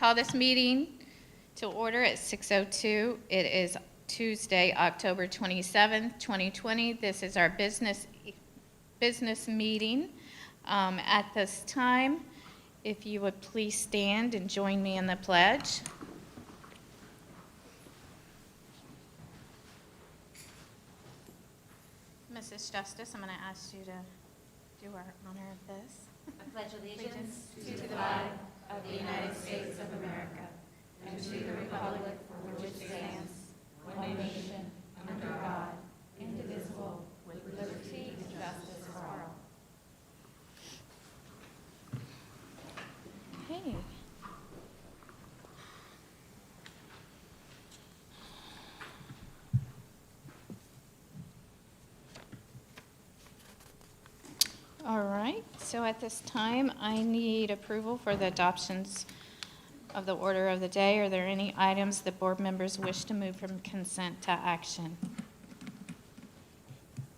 call this meeting to order at 6:02. It is Tuesday, October 27th, 2020. This is our business meeting. At this time, if you would please stand and join me in the pledge. Mrs. Justice, I'm going to ask you to do our honor of this. I pledge allegiance to the flag of the United States of America and to the republic for which it stands, one nation, under God, indivisible, with liberty and justice for all. Okay. All right, so at this time, I need approval for the adoptions of the order of the day. Are there any items that board members wish to move from consent to action?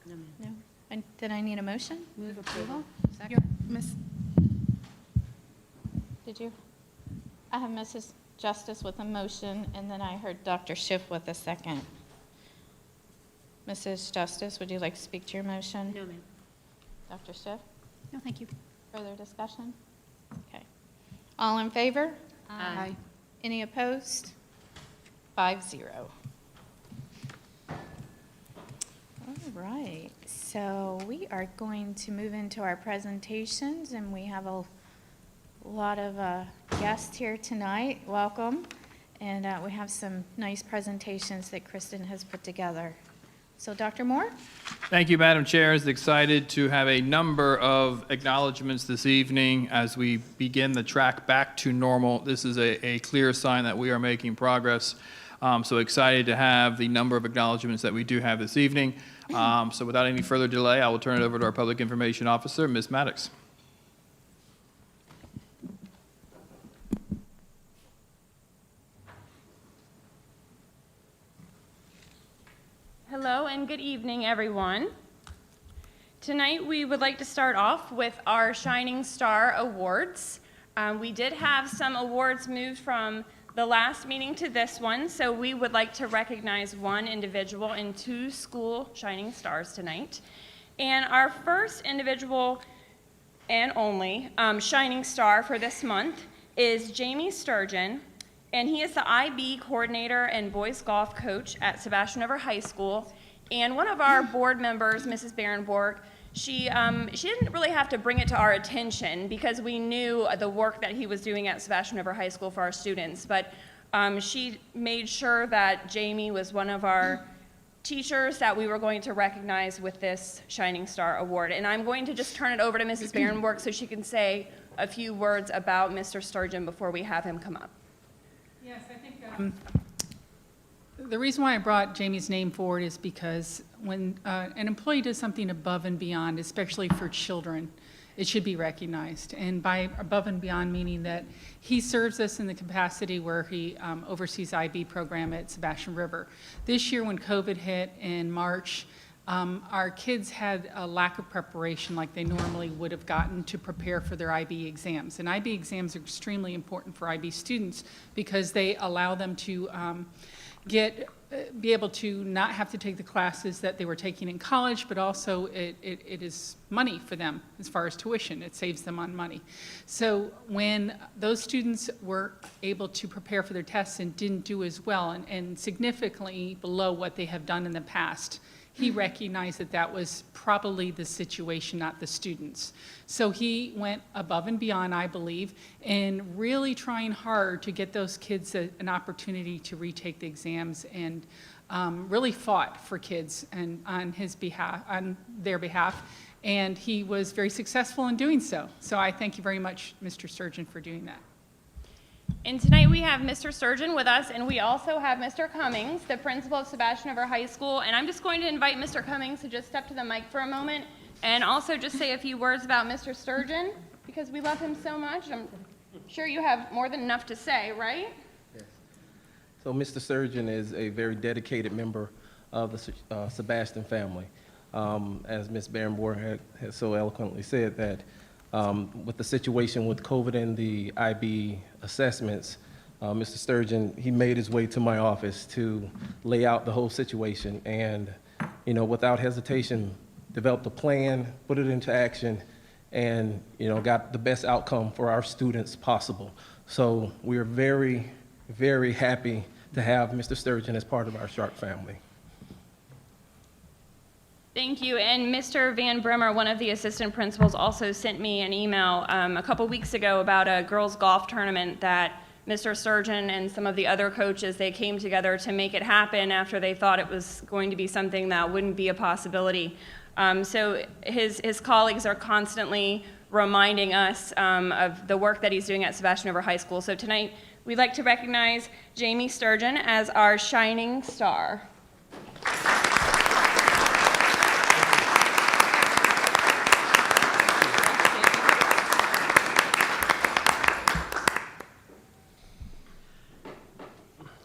No? Then I need a motion? Move approval. Second. Miss. Did you? I have Mrs. Justice with a motion, and then I heard Dr. Schiff with a second. Mrs. Justice, would you like to speak to your motion? No, ma'am. Dr. Schiff? No, thank you. Further discussion? Okay. All in favor? Aye. Any opposed? 5-0. All right, so we are going to move into our presentations, and we have a lot of guests here tonight. Welcome. And we have some nice presentations that Kristen has put together. So Dr. Moore? Thank you, Madam Chair. I'm excited to have a number of acknowledgments this evening as we begin the track back to normal. This is a clear sign that we are making progress. So excited to have the number of acknowledgments that we do have this evening. So without any further delay, I will turn it over to our Public Information Officer, Ms. Maddox. Hello and good evening, everyone. Tonight we would like to start off with our Shining Star Awards. We did have some awards moved from the last meeting to this one, so we would like to recognize one individual and two school Shining Stars tonight. And our first individual and only Shining Star for this month is Jamie Sturgeon. And he is the IB coordinator and boys golf coach at Sebastian River High School. And one of our board members, Mrs. Barenborg, she didn't really have to bring it to our attention because we knew the work that he was doing at Sebastian River High School for our students. But she made sure that Jamie was one of our teachers that we were going to recognize with this Shining Star Award. And I'm going to just turn it over to Mrs. Barenborg so she can say a few words about Mr. Sturgeon before we have him come up. Yes, I think the reason why I brought Jamie's name forward is because when an employee does something above and beyond, especially for children, it should be recognized. And by above and beyond, meaning that he serves us in the capacity where he oversees IB program at Sebastian River. This year when COVID hit in March, our kids had a lack of preparation like they normally would have gotten to prepare for their IB exams. And IB exams are extremely important for IB students because they allow them to be able to not have to take the classes that they were taking in college, but also it is money for them as far as tuition. It saves them on money. So when those students were able to prepare for their tests and didn't do as well and significantly below what they have done in the past, he recognized that that was probably the situation, not the students. So he went above and beyond, I believe, in really trying hard to get those kids an opportunity to retake the exams and really fought for kids and on their behalf. And he was very successful in doing so. So I thank you very much, Mr. Sturgeon, for doing that. And tonight we have Mr. Sturgeon with us, and we also have Mr. Cummings, the principal of Sebastian River High School. And I'm just going to invite Mr. Cummings to just step to the mic for a moment and also just say a few words about Mr. Sturgeon because we love him so much. I'm sure you have more than enough to say, right? Yes. So Mr. Sturgeon is a very dedicated member of the Sebastian family. As Ms. Barenborg has so eloquently said that with the situation with COVID and the IB assessments, Mr. Sturgeon, he made his way to my office to lay out the whole situation and, you know, without hesitation, developed a plan, put it into action, and, you know, got the best outcome for our students possible. So we are very, very happy to have Mr. Sturgeon as part of our Sharp family. Thank you. And Mr. Van Bremer, one of the assistant principals, also sent me an email a couple weeks ago about a girls' golf tournament that Mr. Sturgeon and some of the other coaches, they came together to make it happen after they thought it was going to be something that wouldn't be a possibility. So his colleagues are constantly reminding us of the work that he's doing at Sebastian River High School. So tonight, we'd like to recognize Jamie Sturgeon as our shining star.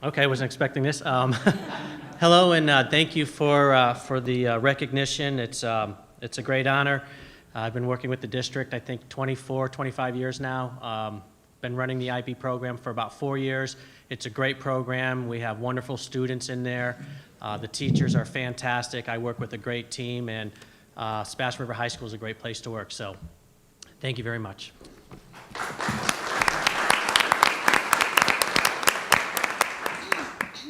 Okay, I wasn't expecting this. Hello, and thank you for the recognition. It's a great honor. I've been working with the district, I think, 25 years now. Been running the IB program for about 4 years. It's a great program. We have wonderful students in there. The teachers are fantastic. I work with a great team, and Sebastian River High School is a great place to work. So, thank you very much.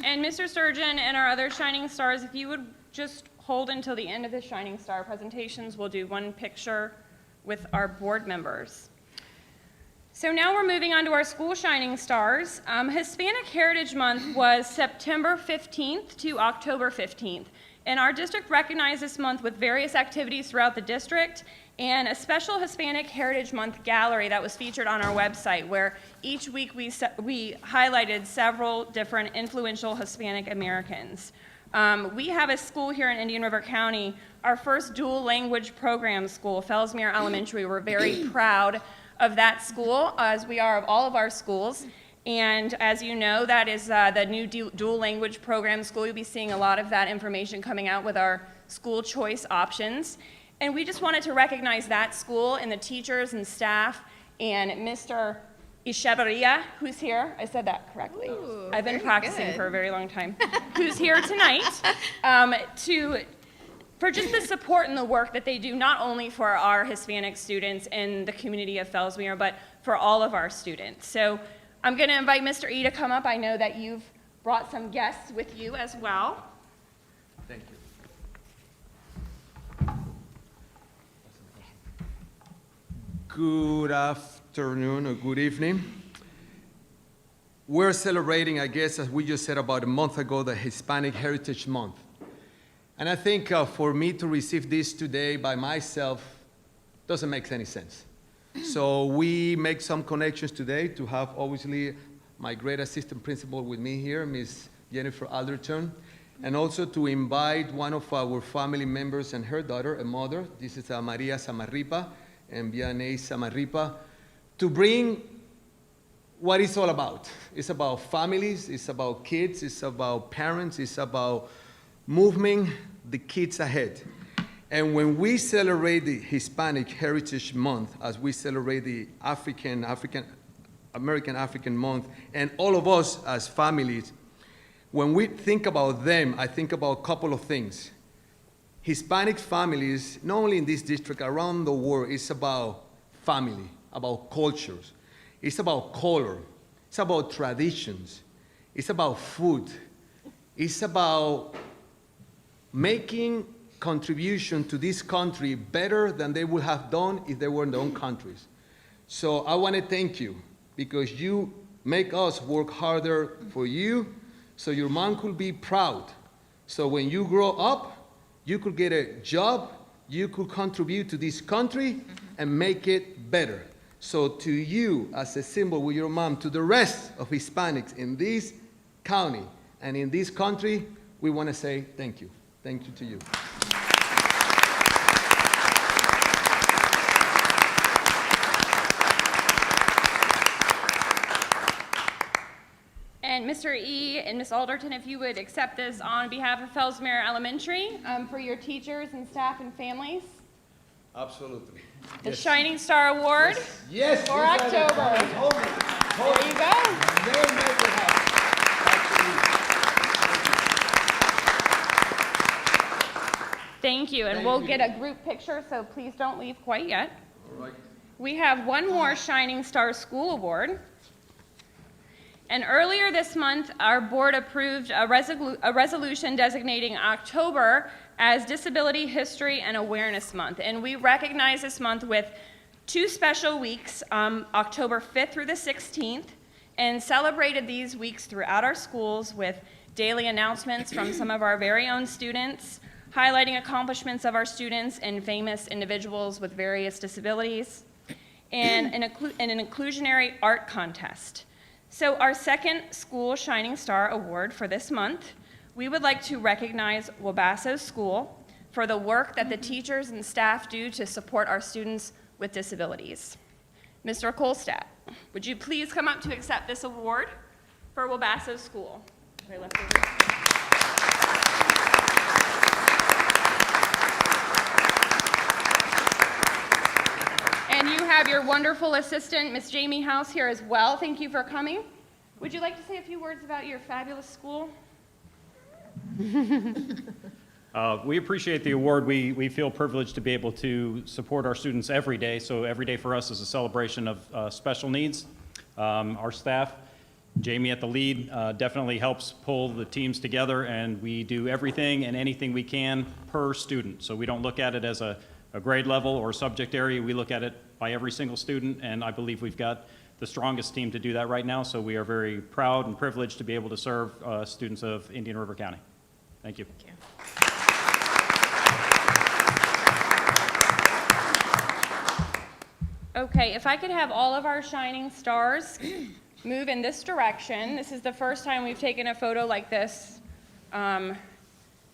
And Mr. Sturgeon and our other shining stars, if you would just hold until the end of the shining star presentations, we'll do one picture with our board members. So now we're moving on to our school shining stars. Hispanic Heritage Month was September 15th to October 15th. And our district recognized this month with various activities throughout the district and a special Hispanic Heritage Month gallery that was featured on our website, where each week we highlighted several different influential Hispanic Americans. We have a school here in Indian River County, our first dual language program school, Fellsmere Elementary. We're very proud of that school, as we are of all of our schools. And as you know, that is the new dual language program school. You'll be seeing a lot of that information coming out with our school choice options. And we just wanted to recognize that school and the teachers and staff and Mr. Echeverria, who's here. I said that correctly. Ooh, I've been very practicing good. for a very long time. Who's here tonight for just the support and the work that they do, not only for our Hispanic students in the community of Fellsmere, but for all of our students. So I'm going to invite Mr. E to come up. I know that you've brought some guests with you as well. Thank you. Good afternoon or good evening. We're celebrating, I guess, as we just said about a month ago, the Hispanic Heritage Month. And I think for me to receive this today by myself doesn't make any sense. So we make some connections today to have, obviously, my great assistant principal with me here, Ms. Jennifer Alderton, and also to invite one of our family members and her daughter, a mother. This is Maria Samarripa and Vianney Samarripa, to bring what it's all about. It's about families, it's about kids, it's about parents, it's about moving the kids ahead. And when we celebrate the Hispanic Heritage Month, as we celebrate the American African Month, and all of us as families, when we think about them, I think about a couple of things. Hispanic families, not only in this district, around the world, it's about family, about cultures. It's about color. It's about traditions. It's about food. It's about making contribution to this country better than they would have done if they were in their own countries. So I want to thank you because you make us work harder for you so your mom could be proud. So when you grow up, you could get a job, you could contribute to this country and make it better. So to you, as a symbol with your mom, to the rest of Hispanics in this county and in this country, we want to say thank you. Thank you to you. And Mr. E. and Ms. Alderton, if you would accept this on behalf of Fellsmere Elementary for your teachers and staff and families. Absolutely. The Shining Star Award Yes. for October. There you go. Thank you, and we'll get a group picture, so please don't leave quite yet. All right. We have one more Shining Star School Award. And earlier this month, our board approved a resolution designating October as Disability History and Awareness Month. And we recognize this month with 2 special weeks, October 5th through the 16th, and celebrated these weeks throughout our schools with daily announcements from some of our very own students, highlighting accomplishments of our students and famous individuals with various disabilities, and an inclusionary art contest. So our second School Shining Star Award for this month, we would like to recognize Wabasso School for the work that the teachers and staff do to support our students with disabilities. Mr. Kolstad, would you please come up to accept this award for Wabasso School? Right, left over. And you have your wonderful assistant, Miss Jamie House, here as well. Thank you for coming. Would you like to say a few words about your fabulous school? We appreciate the award. We feel privileged to be able to support our students every day. So every day for us is a celebration of special needs. Our staff, Jamie at the lead, definitely helps pull the teams together, and we do everything and anything we can per student. So we don't look at it as a grade level or subject area. We look at it by every single student, and I believe we've got the strongest team to do that right now. So we are very proud and privileged to be able to serve students of Indian River County. Thank you. Thank you. Okay, if I could have all of our shining stars move in this direction. This is the first time we've taken a photo like this.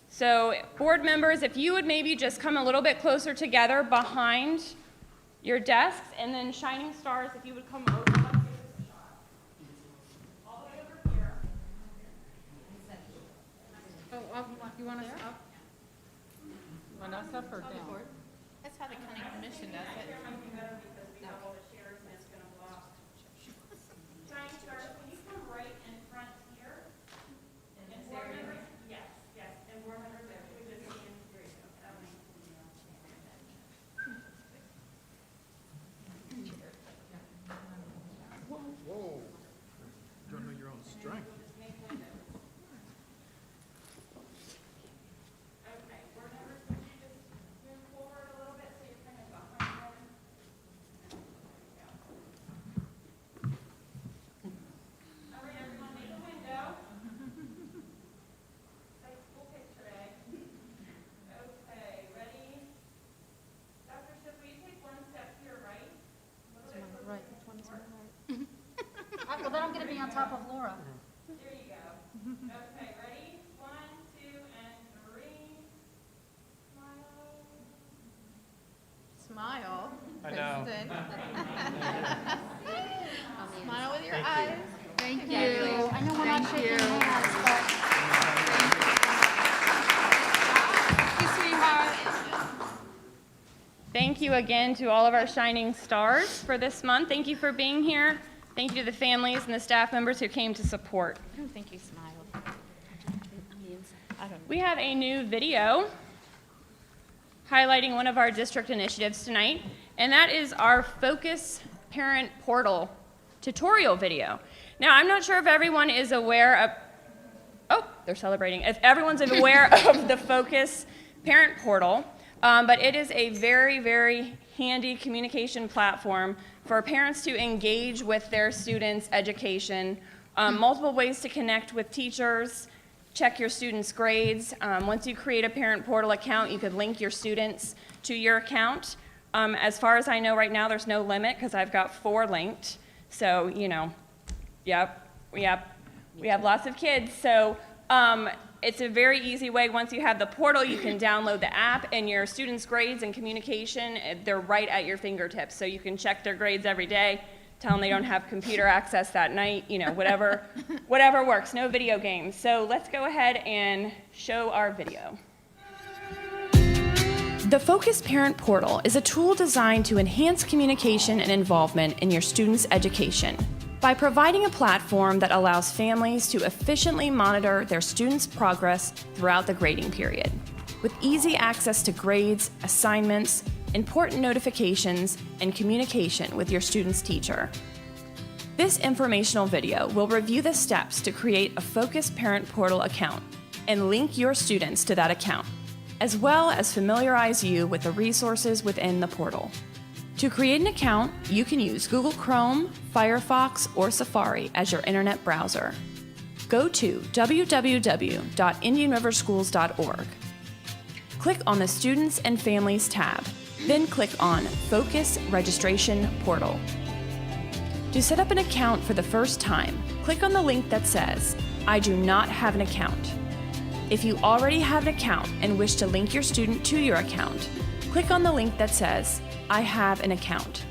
So board members, if you would maybe just come a little bit closer together behind your desks, and then shining stars, if you would come over. Let's give this a shot. All the way over here. You want us up? Want us up or down? That's how the county commission does it. Shining stars, can you come right in front here? And board members, yes, and board members, if you would just stand. Here you go. Whoa. Don't know your own strength. Okay, board members, would you just move forward a little bit so you're kind of behind them? All right, everyone, make a window. Like school picture, eh? Okay, ready? Dr. Shipp, will you take one step to your right? Right, which one's on the right? Well, then I'm gonna be on top of Laura. There you go. Okay, ready? 1, 2, and 3. Smile. Smile. I know. Kristen. Smile with your eyes. Thank I know we're not shaking hands, but. Thank you, sweetheart. Thank you again to all of our shining stars for this month. Thank you for being here. Thank you to the families and the staff members who came to support. I don't think you smiled. I don't. We have a new video highlighting one of our district initiatives tonight, and that is our Focus Parent Portal tutorial video. Now, I'm not sure if everyone is aware of, oh, they're celebrating, if everyone's aware of the Focus Parent Portal, but it is a very, very handy communication platform for parents to engage with their students' education, multiple ways to connect with teachers, check your students' grades. Once you create a Parent Portal account, you could link your students to your account. As far as I know right now, there's no limit because I've got 4 linked. So, you know, yep, we have lots of kids. So it's a very easy way. Once you have the portal, you can download the app, and your students' grades and communication, they're right at your fingertips. So you can check their grades every day, tell them they don't have computer access that night, you know, whatever works, no video games. So let's go ahead and show our video. The Focus Parent Portal is a tool designed to enhance communication and involvement in your students' education by providing a platform that allows families to efficiently monitor their students' progress throughout the grading period, with easy access to grades, assignments, important notifications, and communication with your student's teacher. This informational video will review the steps to create a Focus Parent Portal account and link your students to that account, as well as familiarize you with the resources within the portal. To create an account, you can use Google Chrome, Firefox, or Safari as your internet browser. Go to www.indianriverschools.org. Click on the Students and Families tab, then click on Focus Registration Portal. To set up an account for the first time, click on the link that says, I do not have an account. If you already have an account and wish to link your student to your account, click on the link that says, I have an account.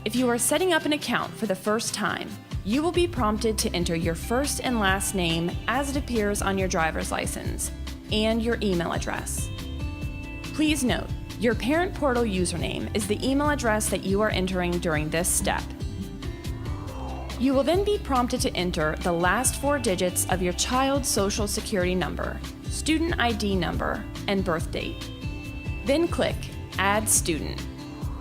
If you are setting up an account for the first time, you will be prompted to enter your first and last name as it appears on your driver's license and your email address. Please note, your Parent Portal username is the email address that you are entering during this step. You will then be prompted to enter the last 4 digits of your child's Social Security number, student ID number, and birth date. Then click Add Student.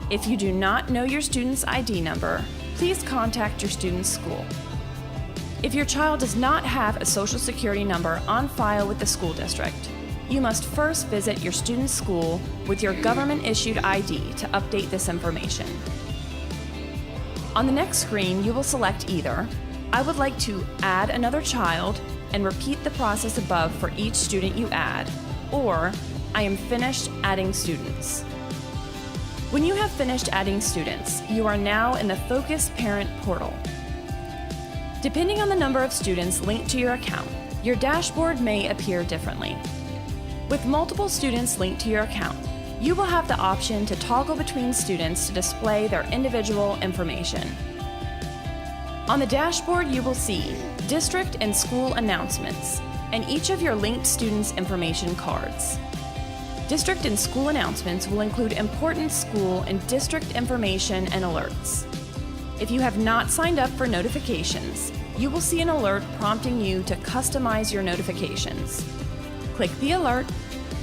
If you do not know your student's ID number, please contact your student's school. If your child does not have a Social Security number on file with the school district, you must first visit your student's school with your government-issued ID to update this information. On the next screen, you will select either, I would like to add another child and repeat the process above for each student you add, or I am finished adding students. When you have finished adding students, you are now in the Focus Parent Portal. Depending on the number of students linked to your account, your dashboard may appear differently. With multiple students linked to your account, you will have the option to toggle between students to display their individual information. On the dashboard, you will see district and school announcements and each of your linked students' information cards. District and school announcements will include important school and district information and alerts. If you have not signed up for notifications, you will see an alert prompting you to customize your notifications. Click the alert,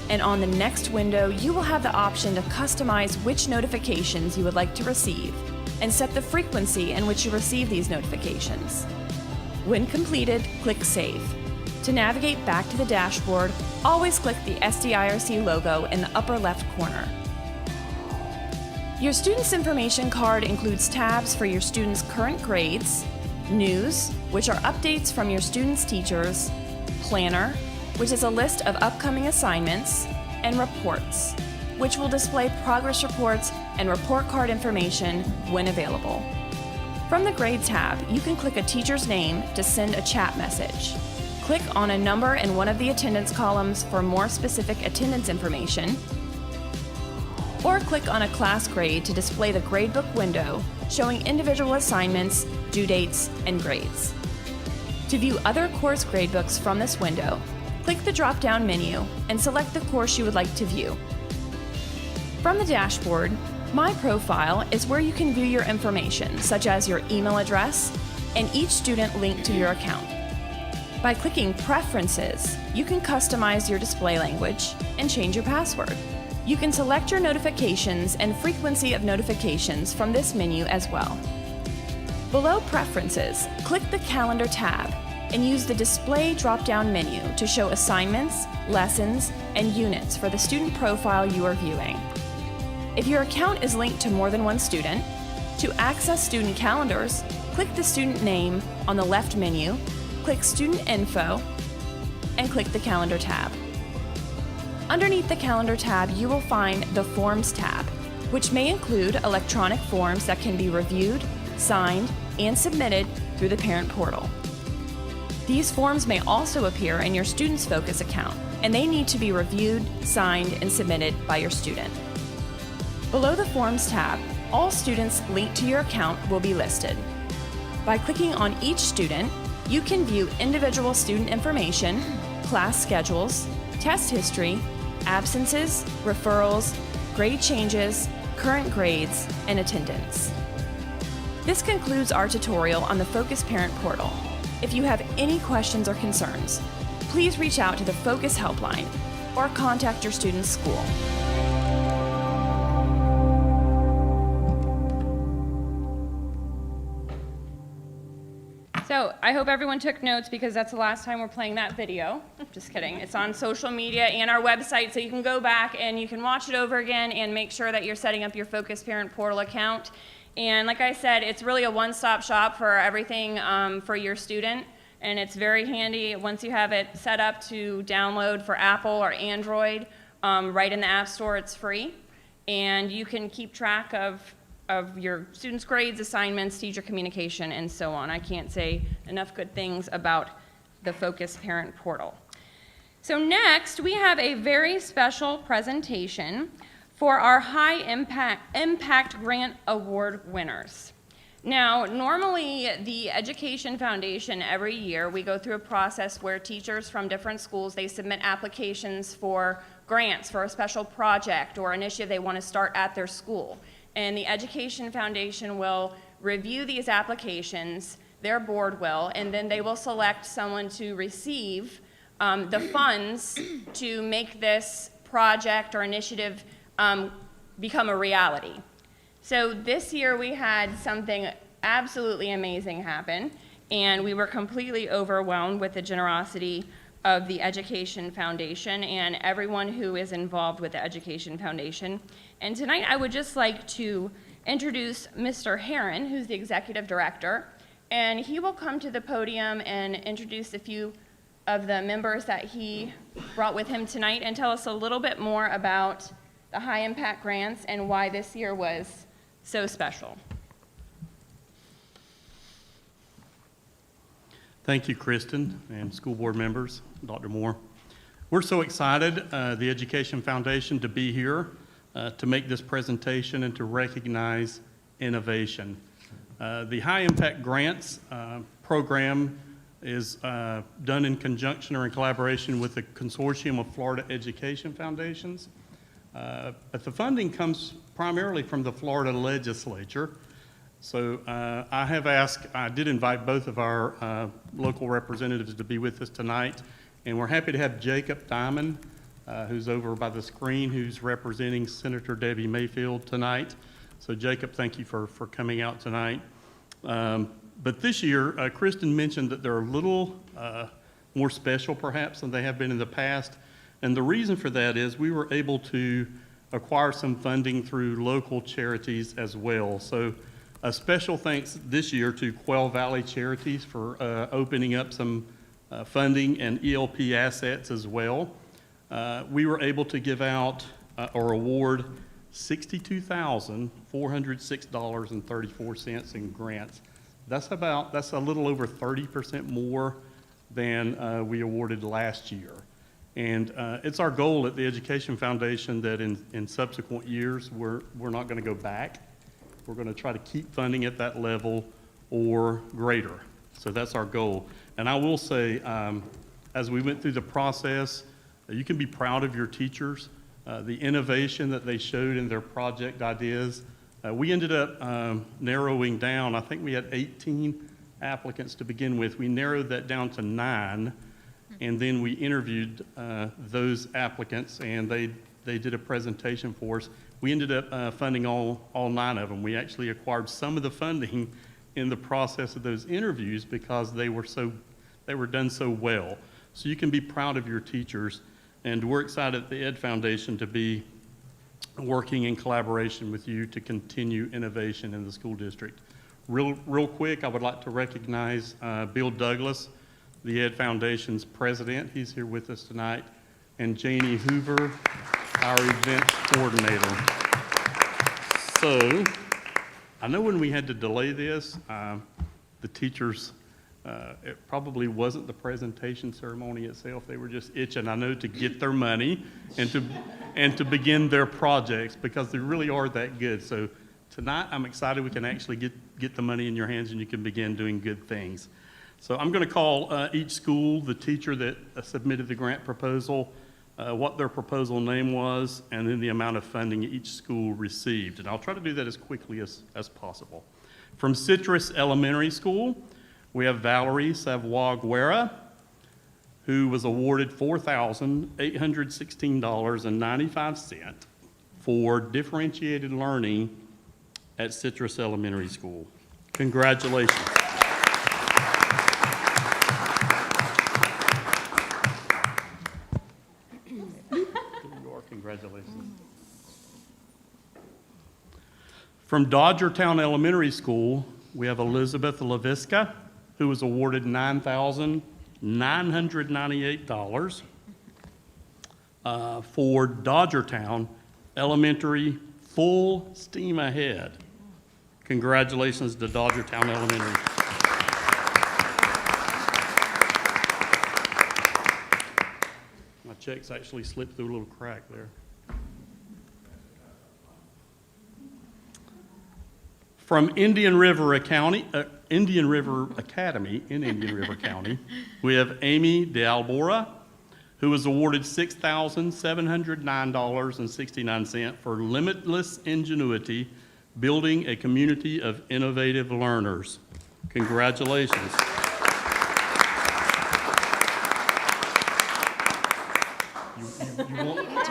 and on the next window, you will have the option to customize which notifications you would like to receive and set the frequency in which you receive these notifications. When completed, click Save. To navigate back to the dashboard, always click the SDIRC logo in the upper left corner. Your student's information card includes tabs for your student's current grades, news, which are updates from your student's teachers, planner, which is a list of upcoming assignments, and reports, which will display progress reports and report card information when available. From the Grade tab, you can click a teacher's name to send a chat message. Click on a number in one of the attendance columns for more specific attendance information, or click on a class grade to display the gradebook window showing individual assignments, due dates, and grades. To view other course gradebooks from this window, click the drop-down menu and select the course you would like to view. From the dashboard, My Profile is where you can view your information, such as your email address and each student linked to your account. By clicking Preferences, you can customize your display language and change your password. You can select your notifications and frequency of notifications from this menu as well. Below Preferences, click the Calendar tab and use the Display drop-down menu to show assignments, lessons, and units for the student profile you are viewing. If your account is linked to more than one student, to access student calendars, click the student name on the left menu, click Student Info, and click the Calendar tab. Underneath the Calendar tab, you will find the Forms tab, which may include electronic forms that can be reviewed, signed, and submitted through the Parent Portal. These forms may also appear in your Students Focus account, and they need to be reviewed, signed, and submitted by your student. Below the Forms tab, all students linked to your account will be listed. By clicking on each student, you can view individual student information, class schedules, test history, absences, referrals, grade changes, current grades, and attendance. This concludes our tutorial on the Focus Parent Portal. If you have any questions or concerns, please reach out to the Focus Helpline or contact your student's school. So I hope everyone took notes because that's the last time we're playing that video. Just kidding. It's on social media and our website, so you can go back and you can watch it over again and make sure that you're setting up your Focus Parent Portal account. And like I said, it's really a one-stop shop for everything for your student. And it's very handy once you have it set up to download for Apple or Android. Right in the App Store, it's free. And you can keep track of your students' grades, assignments, teacher communication, and so on. I can't say enough good things about the Focus Parent Portal. So next, we have a very special presentation for our High Impact Grant Award winners. Now, normally the Education Foundation, every year, we go through a process where teachers from different schools, they submit applications for grants for a special project or initiative they want to start at their school. And the Education Foundation will review these applications, their board will, and then they will select someone to receive the funds to make this project or initiative become a reality. So this year we had something absolutely amazing happen, and we were completely overwhelmed with the generosity of the Education Foundation and everyone who is involved with the Education Foundation. And tonight I would just like to introduce Mr. Heron, who's the executive director, and he will come to the podium and introduce a few of the members that he brought with him tonight and tell us a little bit more about the high impact grants and why this year was so special. Thank you, Kristen, and school board members, Dr. Moore. We're so excited, the Education Foundation, to be here to make this presentation and to recognize innovation. The High Impact Grants program is done in conjunction or in collaboration with the Consortium of Florida Education Foundations. But the funding comes primarily from the Florida legislature. So I did invite both of our local representatives to be with us tonight, and we're happy to have Jacob Diamond, who's over by the screen, who's representing Senator Debbie Mayfield tonight. So Jacob, thank you for coming out tonight. But this year, Kristen mentioned that they're a little more special perhaps than they have been in the past. And the reason for that is we were able to acquire some funding through local charities as well. So a special thanks this year to Quail Valley Charities for opening up some funding and ELP assets as well. We were able to give out or award $62,406.34 in grants. That's a little over 30% more than we awarded last year. And it's our goal at the Education Foundation that in subsequent years, we're not going to go back. We're going to try to keep funding at that level or greater. So that's our goal. And I will say, as we went through the process, you can be proud of your teachers, the innovation that they showed in their project ideas. We ended up narrowing down, I think we had 18 applicants to begin with. We narrowed that down to 9, and then we interviewed those applicants, and they did a presentation for us. We ended up funding all 9 of them. We actually acquired some of the funding in the process of those interviews because they were done so well. So you can be proud of your teachers, and we're excited at the Ed Foundation to be working in collaboration with you to continue innovation in the school district. Real quick, I would like to recognize Bill Douglas, the Ed Foundation's president. He's here with us tonight, and Janie Hoover, our events coordinator. So, I know when we had to delay this, the teachers, it probably wasn't the presentation ceremony itself. They were just itching, I know, to get their money and to begin their projects because they really are that good. So tonight, I'm excited we can actually get the money in your hands and you can begin doing good things. So I'm going to call each school, the teacher that submitted the grant proposal, what their proposal name was, and then the amount of funding each school received. And I'll try to do that as quickly as possible. From Citrus Elementary School, we have Valerie Savoy Guerra, who was awarded $4,816.95 for differentiated learning at Citrus Elementary School. Congratulations. Congratulations. From Dodgertown Elementary School, we have Elizabeth Laviska, who was awarded $9,998 for Dodgertown Elementary Full Steam Ahead. Congratulations to Dodgertown Elementary. My checks actually slipped through a little crack there. From Indian River Academy in Indian River County, we have Amy DeAlbora, who was awarded $6,709.69 for limitless ingenuity, building a community of innovative learners. Congratulations. You want that?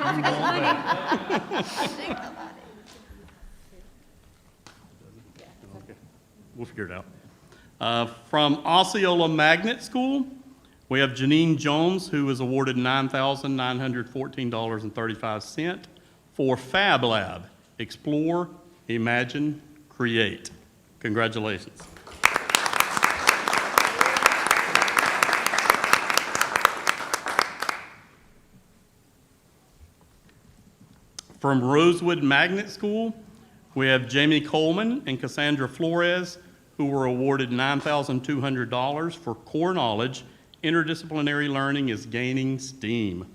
Okay. We'll figure it out. From Osceola Magnet School, we have Janine Jones, who was awarded $9,914.35 for Fab Lab, Explore, Imagine, Create. Congratulations. From Rosewood Magnet School, we have Jamie Coleman and Cassandra Flores, who were awarded $9,200 for Core Knowledge, Interdisciplinary Learning is Gaining Steam.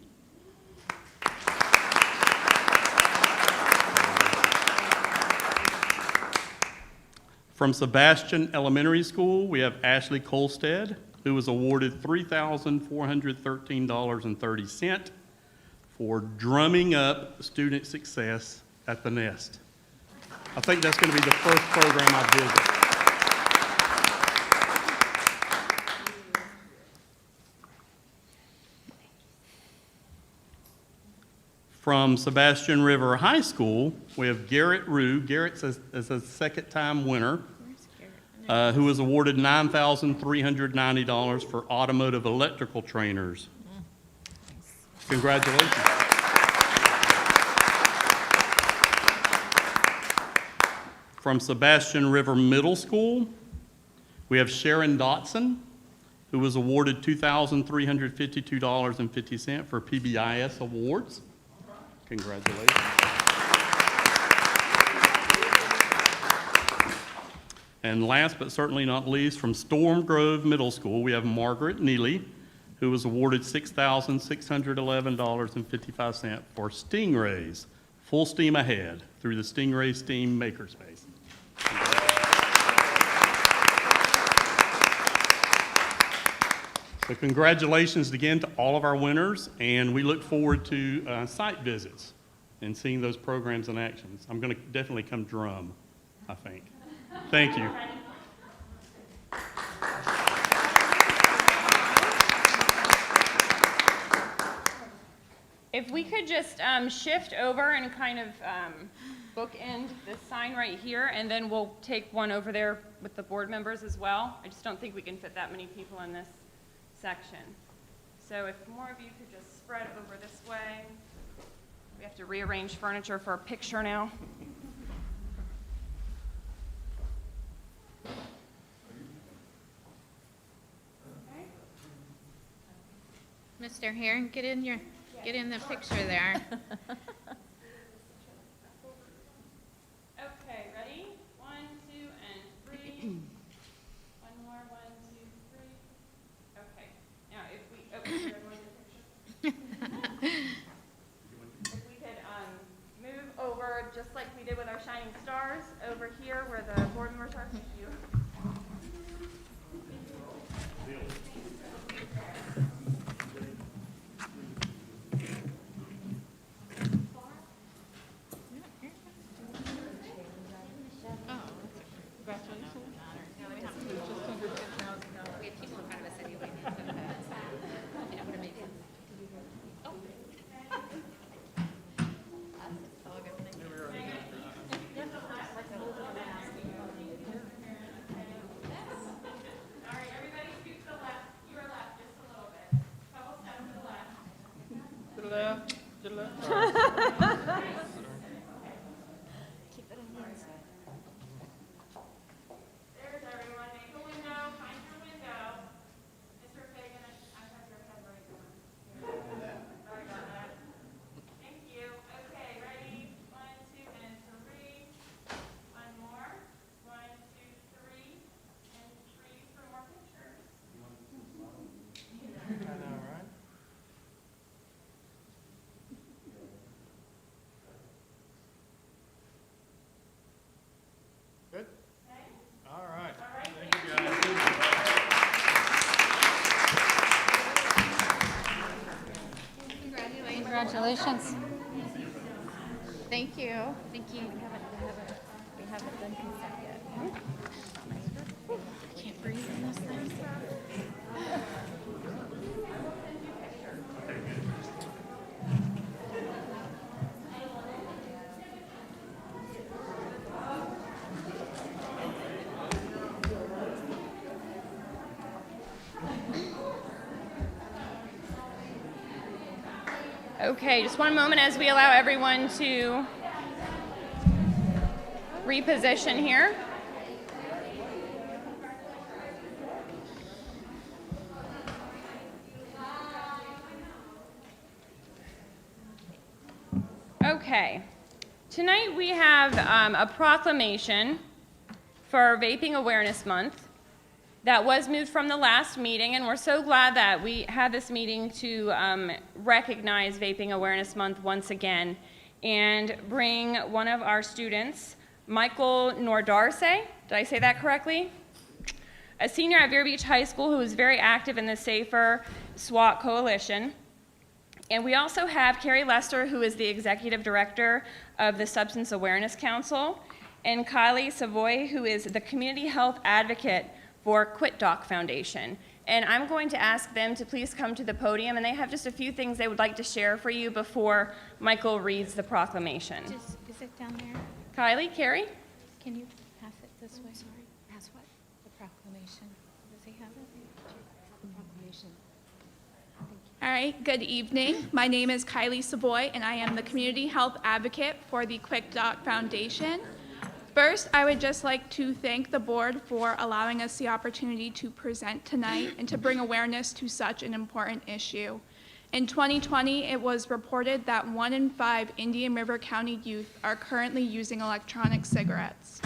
From Sebastian Elementary School, we have Ashley Kolstad, who was awarded $3,413.30 for drumming up student success at the Nest. I think that's going to be the first program I visit. From Sebastian River High School, we have Garrett Rue. Garrett's is a second-time winner, who was awarded $9,390 for automotive electrical trainers. Congratulations. From Sebastian River Middle School, we have Sharon Dotson, who was awarded $2,352.50 for PBIS awards. Congratulations. And last but certainly not least, from Storm Grove Middle School, we have Margaret Neely, who was awarded $6,611.55 for Stingrays, Full Steam Ahead, through the Stingray Steam Makerspace. So congratulations again to all of our winners, and we look forward to site visits and seeing those programs in action. I'm going to definitely come drum, I think. Thank you. If we could just shift over and kind of bookend this sign right here, and then we'll take one over there with the board members as well. I just don't think we can fit that many people in this section. So if more of you could just spread over this way. We have to rearrange furniture for a picture now. Mr. Heron, get in the picture there. Okay, ready? 1, 2, and 3. One more, 1, 2, 3. Okay. Now, if we here, everyone in the picture. If we could move over, just like we did with our shining stars, over here where the board members are. Thank you. Congratulations. Thank you. Thank you. We haven't done consent yet. I can't breathe in this thing. Okay, just one moment as we allow everyone to reposition here. Okay, tonight we have a proclamation for Vaping Awareness Month that was moved from the last meeting, and we're so glad that we had this meeting to recognize Vaping Awareness Month once again and bring one of our students, Michael Nordarse. Did I say that correctly? A senior at Vero Beach High School who is very active in the Safer SWAT Coalition. And we also have Carrie Lester, who is the executive director of the Substance Awareness Council, and Kylie Savoy, who is the community health advocate for Quit Doc Foundation. And I'm going to ask them to please come to the podium, and they have just a few things they would like to share for you before Michael reads the proclamation. Is it down there? Kylie, Carrie? Can you pass it this way? Sorry. Pass what? The proclamation. Does he have it? The proclamation. All right, good evening. My name is Kylie Savoy, and I am the Community Health Advocate for the Quick Doc Foundation. First, I would just like to thank the board for allowing us the opportunity to present tonight and to bring awareness to such an important issue. In 2020, it was reported that 1 in 5 Indian River County youth are currently using electronic cigarettes.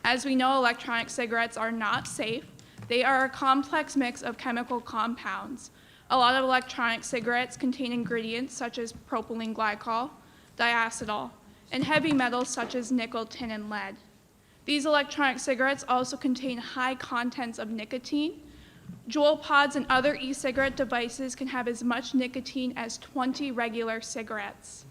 As we know, electronic cigarettes are not safe. They are a complex mix of chemical compounds. A lot of electronic cigarettes contain ingredients such as propylene glycol, diacetyl, and heavy metals such as nickel, tin, and lead. These electronic cigarettes also contain high contents of nicotine. Juul pods and other e-cigarette devices can have as much nicotine as 20 regular cigarettes.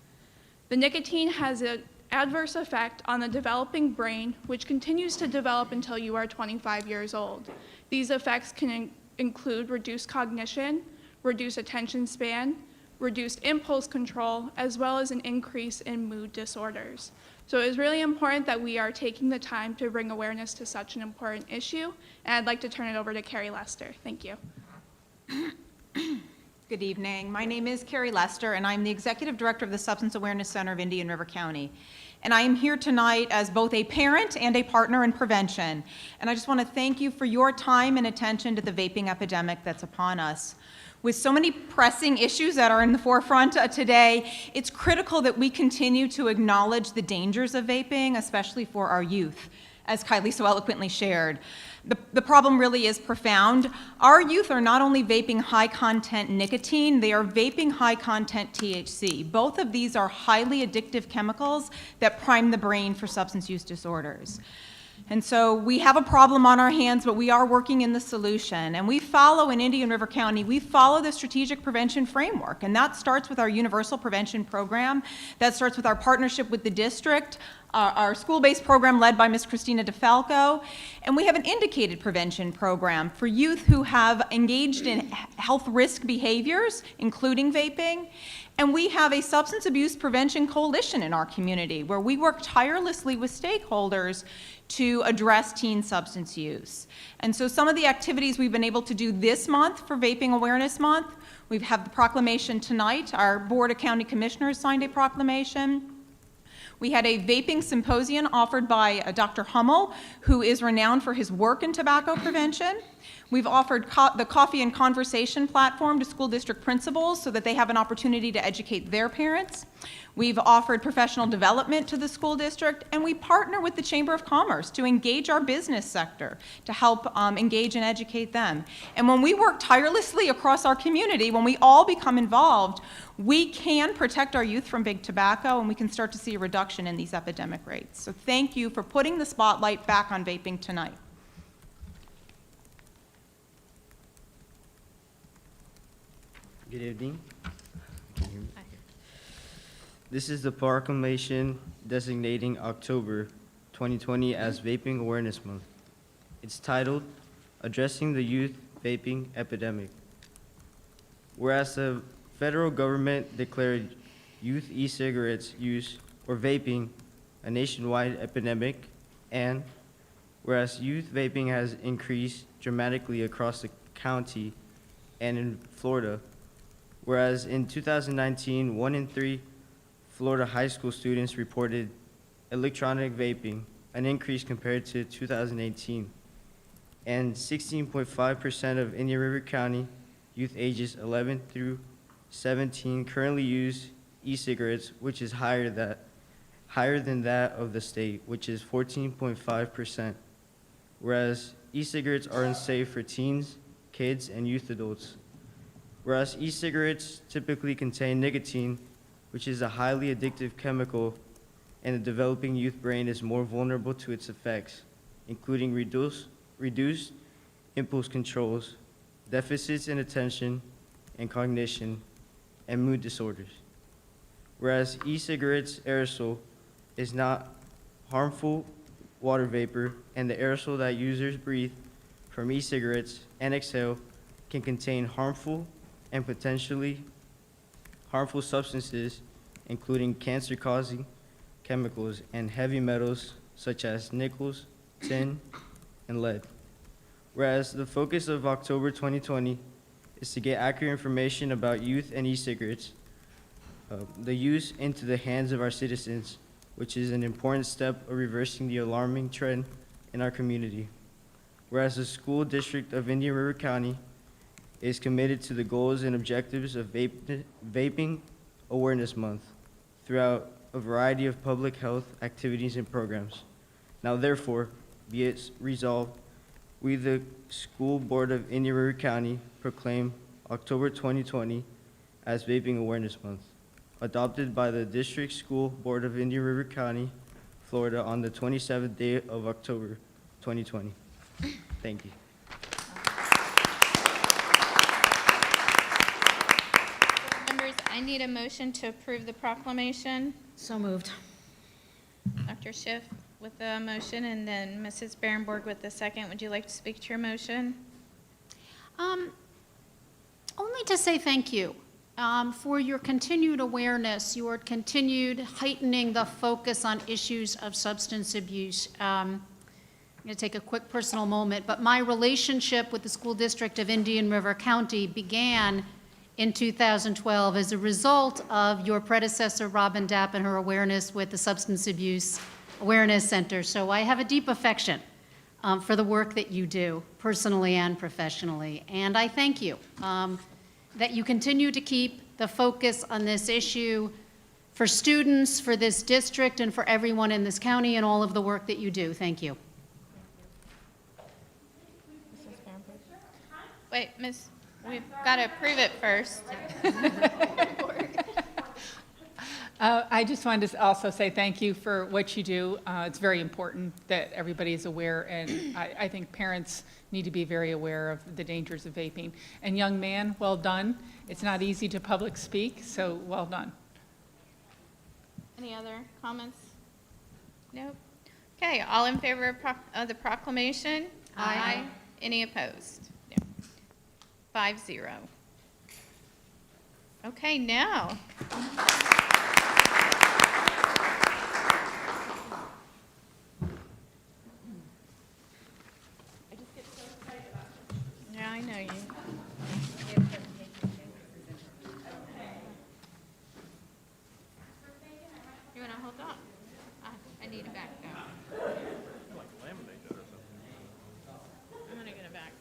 The nicotine has an adverse effect on the developing brain, which continues to develop until you are 25 years old. These effects can include reduced cognition, reduced attention span, reduced impulse control, as well as an increase in mood disorders. So it is really important that we are taking the time to bring awareness to such an important issue, and I'd like to turn it over to Carrie Lester. Thank you. Good evening. My name is Carrie Lester, and I'm the Executive Director of the Substance Awareness Center of Indian River County. And I am here tonight as both a parent and a partner in prevention. And I just want to thank you for your time and attention to the vaping epidemic that's upon us. With so many pressing issues that are in the forefront today, it's critical that we continue to acknowledge the dangers of vaping, especially for our youth, as Kylie so eloquently shared. The problem really is profound. Our youth are not only vaping high-content nicotine, they are vaping high-content THC. Both of these are highly addictive chemicals that prime the brain for substance use disorders. And so we have a problem on our hands, but we are working in the solution. And we follow, in Indian River County, we follow the strategic prevention framework. And that starts with our universal prevention program. That starts with our partnership with the district, our school-based program led by Ms. Christina DeFalco. And we have an indicated prevention program for youth who have engaged in health risk behaviors, including vaping. And we have a substance abuse prevention coalition in our community where we work tirelessly with stakeholders to address teen substance use. And so some of the activities we've been able to do this month for Vaping Awareness Month, we have the proclamation tonight. Our Board of County Commissioners signed a proclamation. We had a vaping symposium offered by Dr. Hummel, who is renowned for his work in tobacco prevention. We've offered the Coffee and Conversation platform to school district principals so that they have an opportunity to educate their parents. We've offered professional development to the school district, and we partner with the Chamber of Commerce to engage our business sector to help engage and educate them. And when we work tirelessly across our community, when we all become involved, we can protect our youth from big tobacco, and we can start to see a reduction in these epidemic rates. So thank you for putting the spotlight back on vaping tonight. Good evening. This is the proclamation designating October 2020 as Vaping Awareness Month. It's titled, Addressing the Youth Vaping Epidemic. Whereas the federal government declared youth e-cigarettes use or vaping a nationwide epidemic, and whereas youth vaping has increased dramatically across the county and in Florida, whereas in 2019, 1 in 3 Florida high school students reported electronic vaping, an increase compared to 2018, and 16.5% of Indian River County youth ages 11 through 17 currently use e-cigarettes, which is higher than that of the state, which is 14.5%, whereas e-cigarettes are unsafe for teens, kids, and youth adults. Whereas e-cigarettes typically contain nicotine, which is a highly addictive chemical, and the developing youth brain is more vulnerable to its effects, including reduced impulse controls, deficits in attention and cognition, and mood disorders. Whereas e-cigarettes aerosol is not harmful water vapor, and the aerosol that users breathe from e-cigarettes and exhale can contain harmful and potentially harmful substances, including cancer-causing chemicals and heavy metals such as nickels, tin, and lead. Whereas the focus of October 2020 is to get accurate information about youth and e-cigarettes, the use into the hands of our citizens, which is an important step of reversing the alarming trend in our community. Whereas the school district of Indian River County is committed to the goals and objectives of Vaping Awareness Month throughout a variety of public health activities and programs. Now therefore, be it resolved, we, the School Board of Indian River County, proclaim October 2020 as Vaping Awareness Month, adopted by the District School Board of Indian River County, Florida on the 27th day of October 2020. Thank you. Members, I need a motion to approve the proclamation. So moved. Dr. Schiff with the motion, and then Mrs. Berenborg with the second. Would you like to speak to your motion? Only to say thank you for your continued awareness, your continued heightening the focus on issues of substance abuse. I'm going to take a quick personal moment, but my relationship with the school district of Indian River County began in 2012 as a result of your predecessor, Robin Dapp, and her awareness with the Substance Abuse Awareness Center. So I have a deep affection for the work that you do, personally and professionally. And I thank you that you continue to keep the focus on this issue for students, for this district, and for everyone in this county, and all of the work that you do. Thank you. Wait, Miss, we've got to approve it first. I just wanted to also say thank you for what you do. It's very important that everybody is aware, and I think parents need to be very aware of the dangers of vaping. And young man, well done. It's not easy to public speak, so well done. Any other comments? Nope. Okay, all in favor of the proclamation? Aye. Any opposed? No. 5-0. Okay, now. Yeah, I know you. You want to hold on? I need it back now. I'm going to get it back.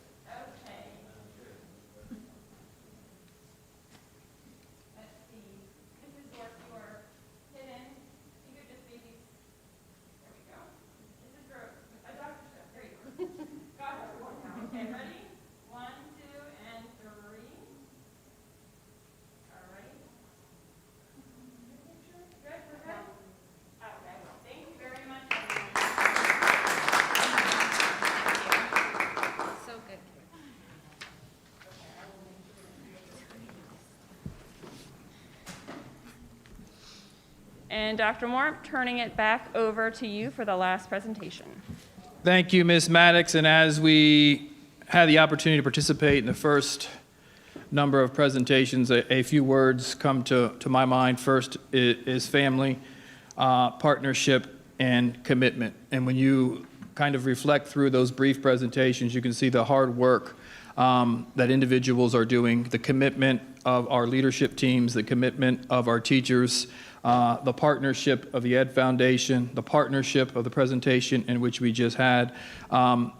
And Dr. Moore, I'm turning it back over to you for the last presentation. Thank you, Ms. Maddox. And as we had the opportunity to participate in the first number of presentations, a few words come to my mind. First is family, partnership, and commitment. And when you kind of reflect through those brief presentations, you can see the hard work that individuals are doing, the commitment of our leadership teams, the commitment of our teachers, the partnership of the Ed Foundation, the partnership of the presentation in which we just had.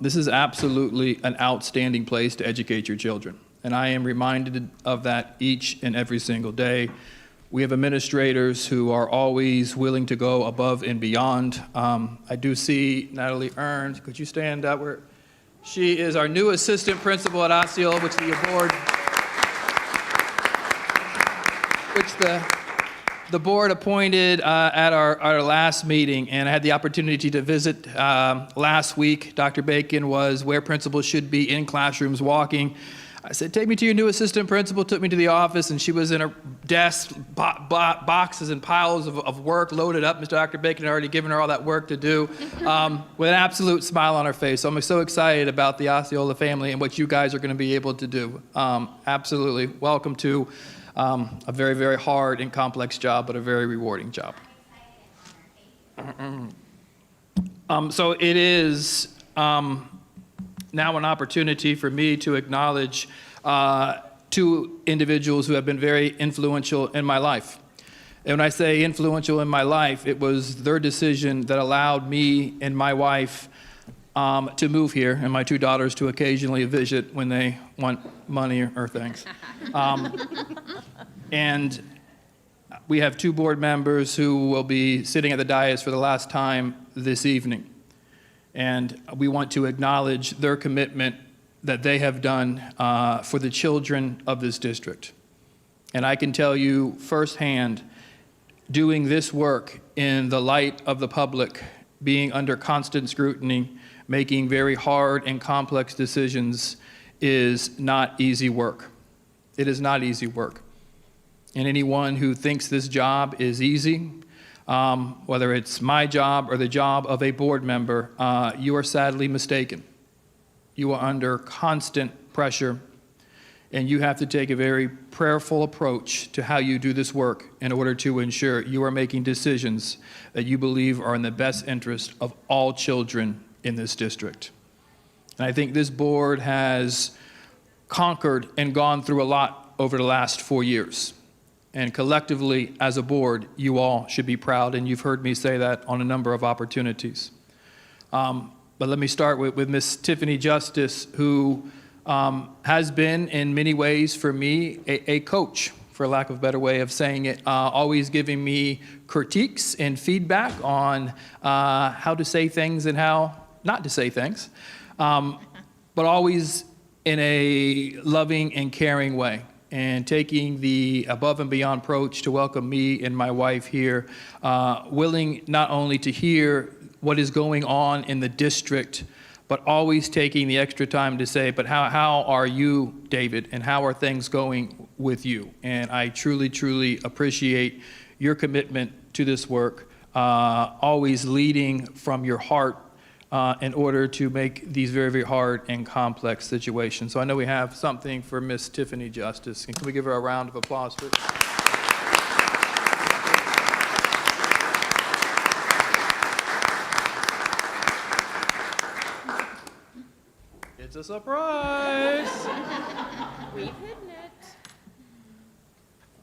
This is absolutely an outstanding place to educate your children. And I am reminded of that each and every single day. We have administrators who are always willing to go above and beyond. I do see Natalie Ernst. Could you stand up where she is our new assistant principal at Osceola, which the board appointed at our last meeting, and I had the opportunity to visit last week. Dr. Bacon was where principals should be in classrooms walking. I said, take me to your new assistant principal, took me to the office, and she was in her desk, boxes and piles of work loaded up. Mr. Dr. Bacon had already given her all that work to do with an absolute smile on her face. So I'm so excited about the Osceola family and what you guys are going to be able to do. Absolutely. Welcome to a very, very hard and complex job, but a very rewarding job. So it is now an opportunity for me to acknowledge two individuals who have been very influential in my life. And when I say influential in my life, it was their decision that allowed me and my wife to move here, and my two daughters to occasionally visit when they want money or things. And we have two board members who will be sitting at the dais for the last time this evening. And we want to acknowledge their commitment that they have done for the children of this district. And I can tell you firsthand, doing this work in the light of the public, being under constant scrutiny, making very hard and complex decisions is not easy work. It is not easy work. And anyone who thinks this job is easy, whether it's my job or the job of a board member, you are sadly mistaken. You are under constant pressure, and you have to take a very prayerful approach to how you do this work in order to ensure you are making decisions that you believe are in the best interest of all children in this district. And I think this board has conquered and gone through a lot over the last 4 years. And collectively, as a board, you all should be proud, and you've heard me say that on a number of opportunities. But let me start with Miss Tiffany Justice, who has been, in many ways, for me, a coach, for lack of a better way of saying it, always giving me critiques and feedback on how to say things and how not to say things, but always in a loving and caring way, and taking the above and beyond approach to welcome me and my wife here, willing not only to hear what is going on in the district, but always taking the extra time to say, but how are you, David, and how are things going with you? And I truly, truly appreciate your commitment to this work, always leading from your heart in order to make these very, very hard and complex situations. So I know we have something for Miss Tiffany Justice. And can we give her a round of applause for it? It's a surprise. We've hidden it.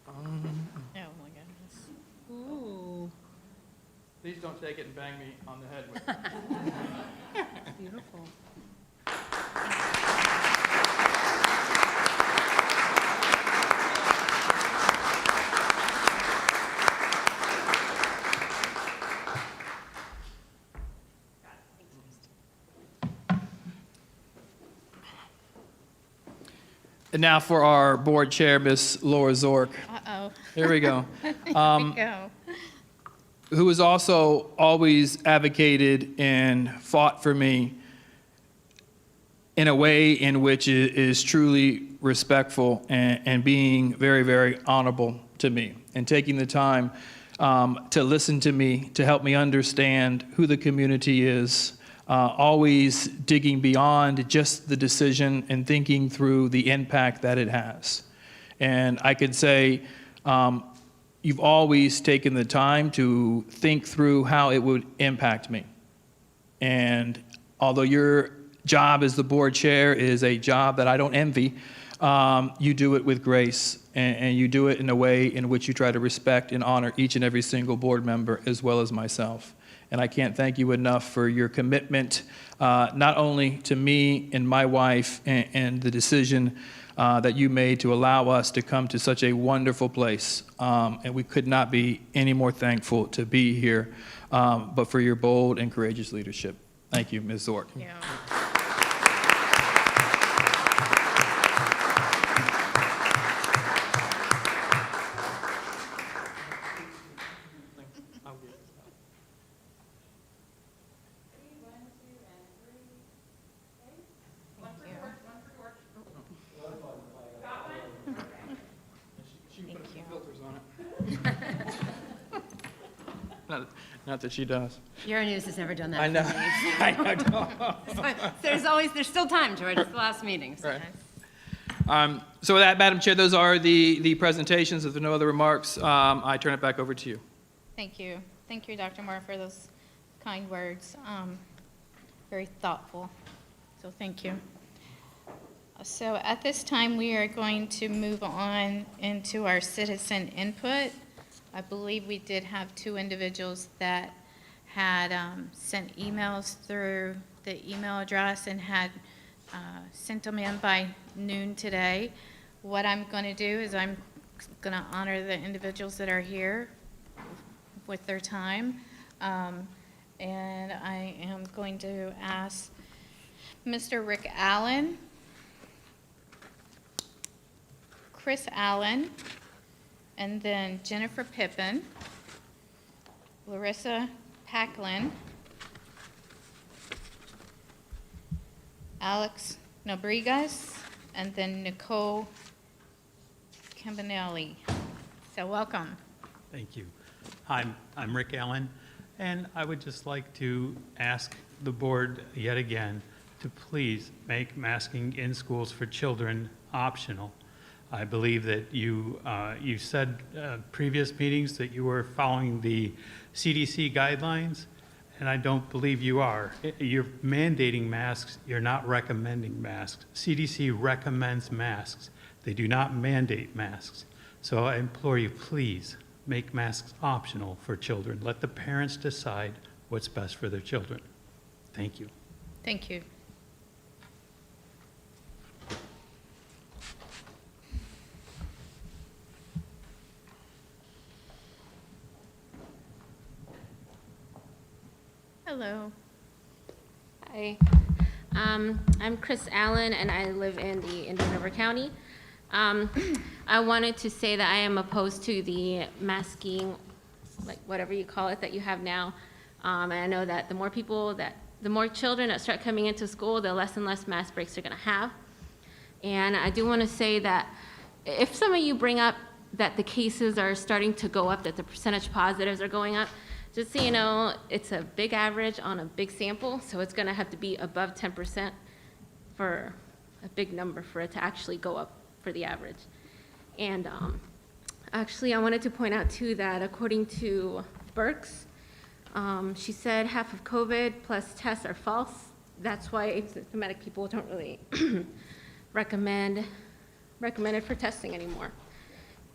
Oh, my goodness. Ooh. Please don't take it and bang me on the head with it. Beautiful. And now for our board chair, Miss Laura Zork. Uh-oh. Here we go. Here we go. Who has also always advocated and fought for me in a way in which is truly respectful and being very, very honorable to me, and taking the time to listen to me, to help me understand who the community is, always digging beyond just the decision and thinking through the impact that it has. And I could say, you've always taken the time to think through how it would impact me. And although your job as the board chair is a job that I don't envy, you do it with grace, and you do it in a way in which you try to respect and honor each and every single board member as well as myself. And I can't thank you enough for your commitment, not only to me and my wife and the decision that you made to allow us to come to such a wonderful place. And we could not be any more thankful to be here, but for your bold and courageous leadership. Thank you, Ms. Zork. Yeah. Not that she does. Euronews has never done that. I know. For me. I know. There's still time, George. It's the last meeting. So. Right. So with that, Madam Chair, those are the presentations. If there are no other remarks, I turn it back over to you. Thank you. Thank you, Dr. Moore, for those kind words. Very thoughtful. So thank you. So at this time, we are going to move on into our citizen input. I believe we did have 2 individuals that had sent emails through the email address and had sent them in by noon today. What I'm going to do is I'm going to honor the individuals that are here with their time. And I am going to ask Mr. Rick Allen, Chris Allen, and then Jennifer Pippin, Larissa Packlin, Alex Nobrigas, and then Nicole Campanelli. So welcome. Thank you. I'm Rick Allen, and I would just like to ask the board yet again to please make masking in schools for children optional. I believe that you said previous meetings that you were following the CDC guidelines, and I don't believe you are. You're mandating masks. You're not recommending masks. CDC recommends masks. They do not mandate masks. So I implore you, please make masks optional for children. Let the parents decide what's best for their children. Thank you. Thank you. Hello. Hi. I'm Chris Allen, and I live in the Indian River County. I wanted to say that I am opposed to the masking, like whatever you call it, that you have now. And I know that the more children that start coming into school, the less and less mask breaks they're going to have. And I do want to say that if some of you bring up that the cases are starting to go up, that the percentage positives are going up, just so you know, it's a big average on a big sample, so it's going to have to be above 10% for a big number for it to actually go up for the average. And actually, I wanted to point out, too, that according to Birx, she said half of COVID plus tests are false. That's why asymptomatic people don't really recommend it for testing anymore.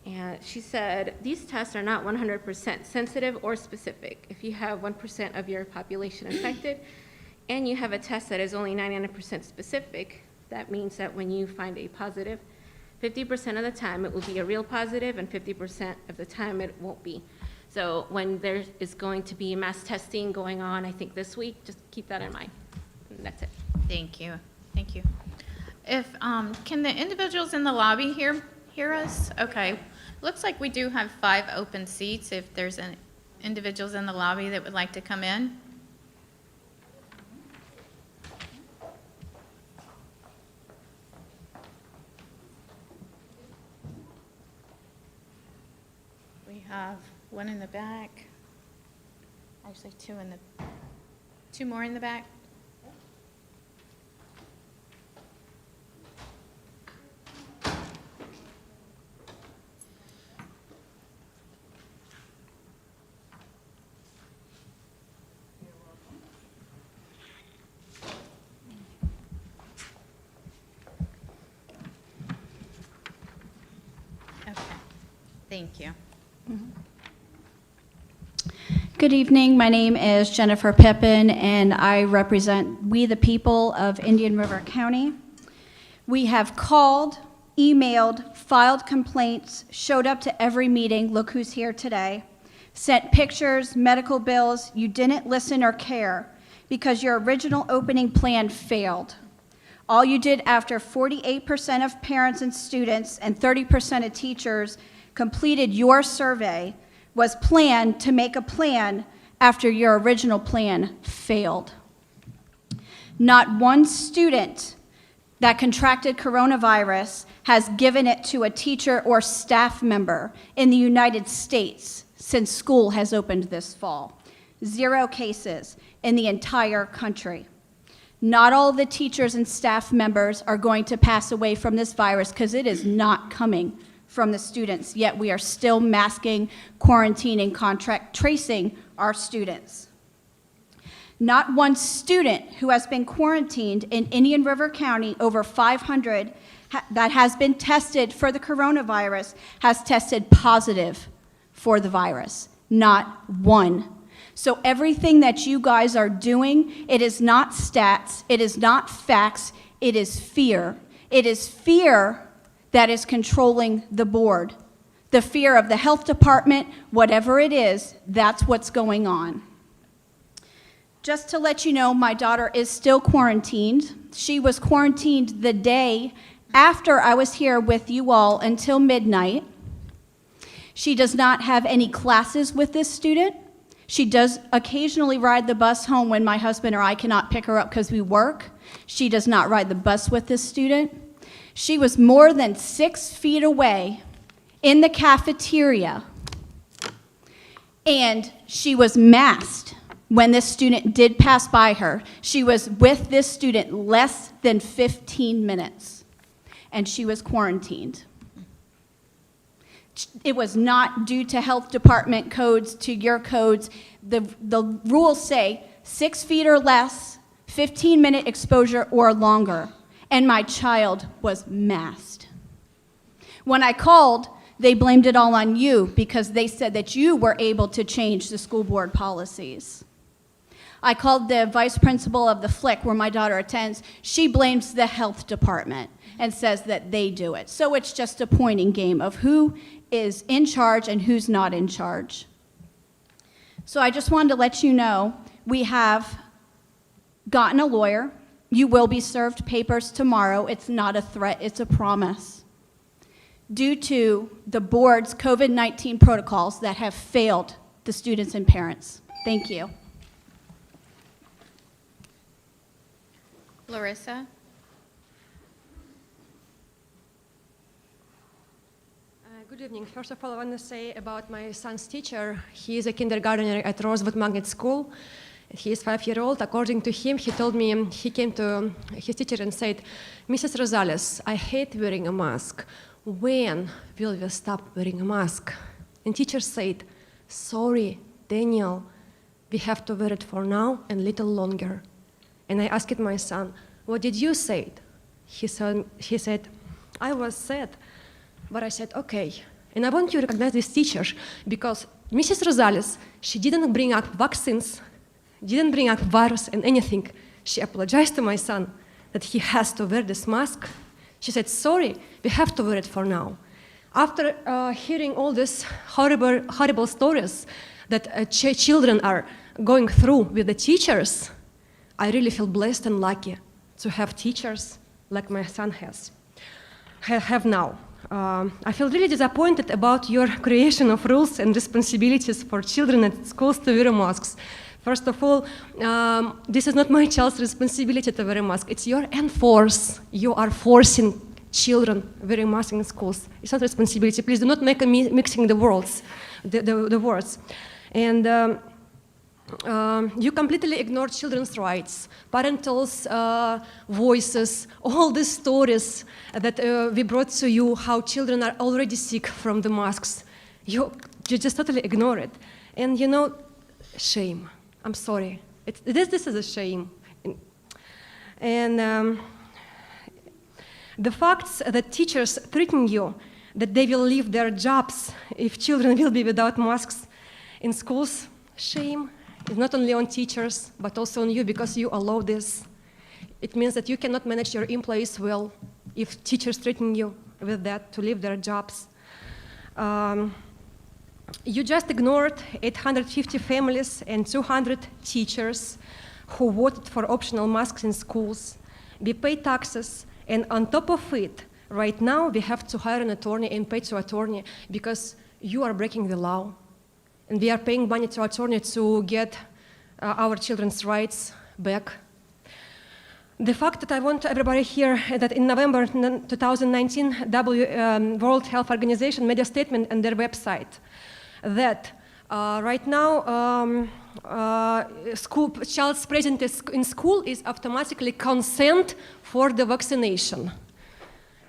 And she said, these tests are not 100% sensitive or specific. If you have 1% of your population infected and you have a test that is only 99% specific, that means that when you find a positive, 50% of the time it will be a real positive and 50% of the time it won't be. So when there is going to be mass testing going on, I think this week, just keep that in mind. And that's it. Thank you. Thank you. If, can the individuals in the lobby hear us? Okay. Looks like we do have 5 open seats if there's individuals in the lobby that would like to come in. We have one in the back. Actually, two more in the back. Okay, thank you. Good evening. My name is Jennifer Pippin, and I represent We the People of Indian River County. We have called, emailed, filed complaints, showed up to every meeting, look who's here today, sent pictures, medical bills. You didn't listen or care because your original opening plan failed. All you did after 48% of parents and students and 30% of teachers completed your survey was plan to make a plan after your original plan failed. Not one student that contracted coronavirus has given it to a teacher or staff member in the United States since school has opened this fall. 0 cases in the entire country. Not all the teachers and staff members are going to pass away from this virus because it is not coming from the students, yet we are still masking, quarantining, contact tracing our students. Not one student who has been quarantined in Indian River County, over 500, that has been tested for the coronavirus has tested positive for the virus. Not one. So everything that you guys are doing, it is not stats, it is not facts, it is fear. It is fear that is controlling the board. The fear of the health department, whatever it is, that's what's going on. Just to let you know, my daughter is still quarantined. She was quarantined the day after I was here with you all until midnight. She does not have any classes with this student. She does occasionally ride the bus home when my husband or I cannot pick her up because we work. She does not ride the bus with this student. She was more than 6 feet away in the cafeteria, and she was masked when this student did pass by her. She was with this student less than 15 minutes, and she was quarantined. It was not due to health department codes, to your codes. The rules say 6 feet or less, 15-minute exposure or longer. And my child was masked. When I called, they blamed it all on you because they said that you were able to change the school board policies. I called the vice principal of the Flick where my daughter attends. She blames the health department and says that they do it. So it's just a pointing game of who is in charge and who's not in charge. So I just wanted to let you know we have gotten a lawyer. You will be served papers tomorrow. It's not a threat, it's a promise. Due to the board's COVID-19 protocols that have failed the students and parents. Thank you. Larissa? Good evening. First of all, I want to say about my son's teacher. He is a kindergartner at Rosewood Magnet School. He is 5-year-old. According to him, he told me he came to his teacher and said, "Mrs. Rosales, I hate wearing a mask. When will we stop wearing a mask?" And teacher said, "Sorry, Daniel, we have to wear it for now and a little longer." And I asked my son, "What did you say?" He said, "I was sad." But I said, "Okay." And I want you to recognize these teachers because Mrs. Rosales, she didn't bring up vaccines, didn't bring up virus and anything. She apologized to my son that he has to wear this mask. She said, "Sorry, we have to wear it for now." After hearing all these horrible stories that children are going through with the teachers, I really feel blessed and lucky to have teachers like my son have now. I feel really disappointed about your creation of rules and responsibilities for children at schools to wear masks. First of all, this is not my child's responsibility to wear a mask. It's your enforce. You are forcing children wearing masks in schools. It's not responsibility. Please do not make a mixing the worlds. the words. And you completely ignore children's rights, parental voices, all the stories that we brought to you, how children are already sick from the masks. You just totally ignore it. And you know, shame. I'm sorry. This is a shame. And the facts that teachers threaten you, that they will leave their jobs if children will be without masks in schools, shame. It's not only on teachers, but also on you, because you allow this. It means that you cannot manage your employees well if teachers threaten you with that, to leave their jobs. You just ignored 850 families and 200 teachers who voted for optional masks in schools. We pay taxes, and on top of it, right now we have to hire an attorney and pay to attorney because you are breaking the law. And we are paying money to attorney to get our children's rights back. The fact that I want everybody here that in November 2019, World Health Organization made a statement on their website that right now child's presence in school is automatically consent for the vaccination.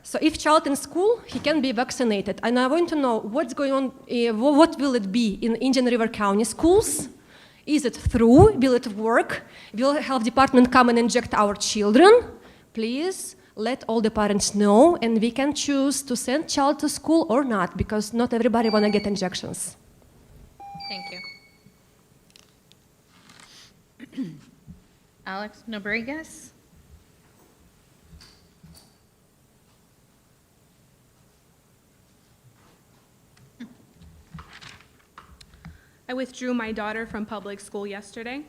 So if child in school, he can be vaccinated. And I want to know what's going on, what will it be in Indian River County schools? Is it through? Will it work? Will health department come and inject our children? Please let all the parents know, and we can choose to send child to school or not, because not everybody want to get injections. Thank you. Alex Nobriguez. I withdrew my daughter from public school yesterday.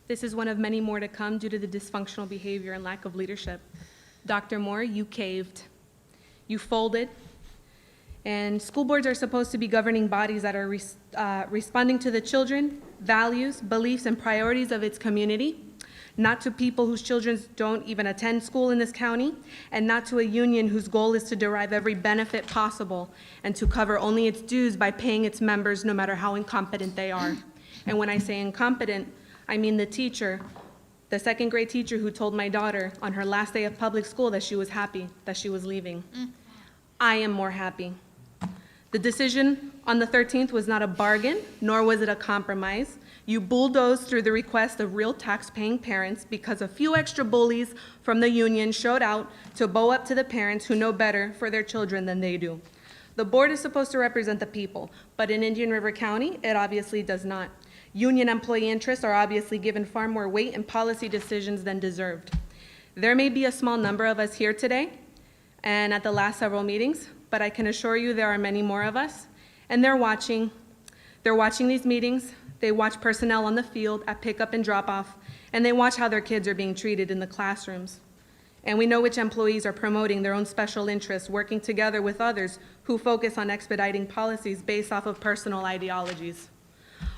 This is one of many more to come due to the dysfunctional behavior and lack of leadership. Dr. Moore, you caved. You folded. And school boards are supposed to be governing bodies that are responding to the children, values, beliefs, and priorities of its community, not to people whose children don't even attend school in this county, and not to a union whose goal is to derive every benefit possible and to cover only its dues by paying its members no matter how incompetent they are. And when I say incompetent, I mean the teacher, the second grade teacher who told my daughter on her last day of public school that she was happy that she was leaving. I am more happy. The decision on the 13th was not a bargain, nor was it a compromise. You bulldozed through the request of real tax-paying parents because a few extra bullies from the union showed out to bow up to the parents who know better for their children than they do. The board is supposed to represent the people, but in Indian River County, it obviously does not. Union employee interests are obviously given far more weight in policy decisions than deserved. There may be a small number of us here today and at the last several meetings, but I can assure you there are many more of us, and they're watching these meetings. They watch personnel on the field at pickup and drop-off, and they watch how their kids are being treated in the classrooms. And we know which employees are promoting their own special interests, working together with others who focus on expediting policies based off of personal ideologies.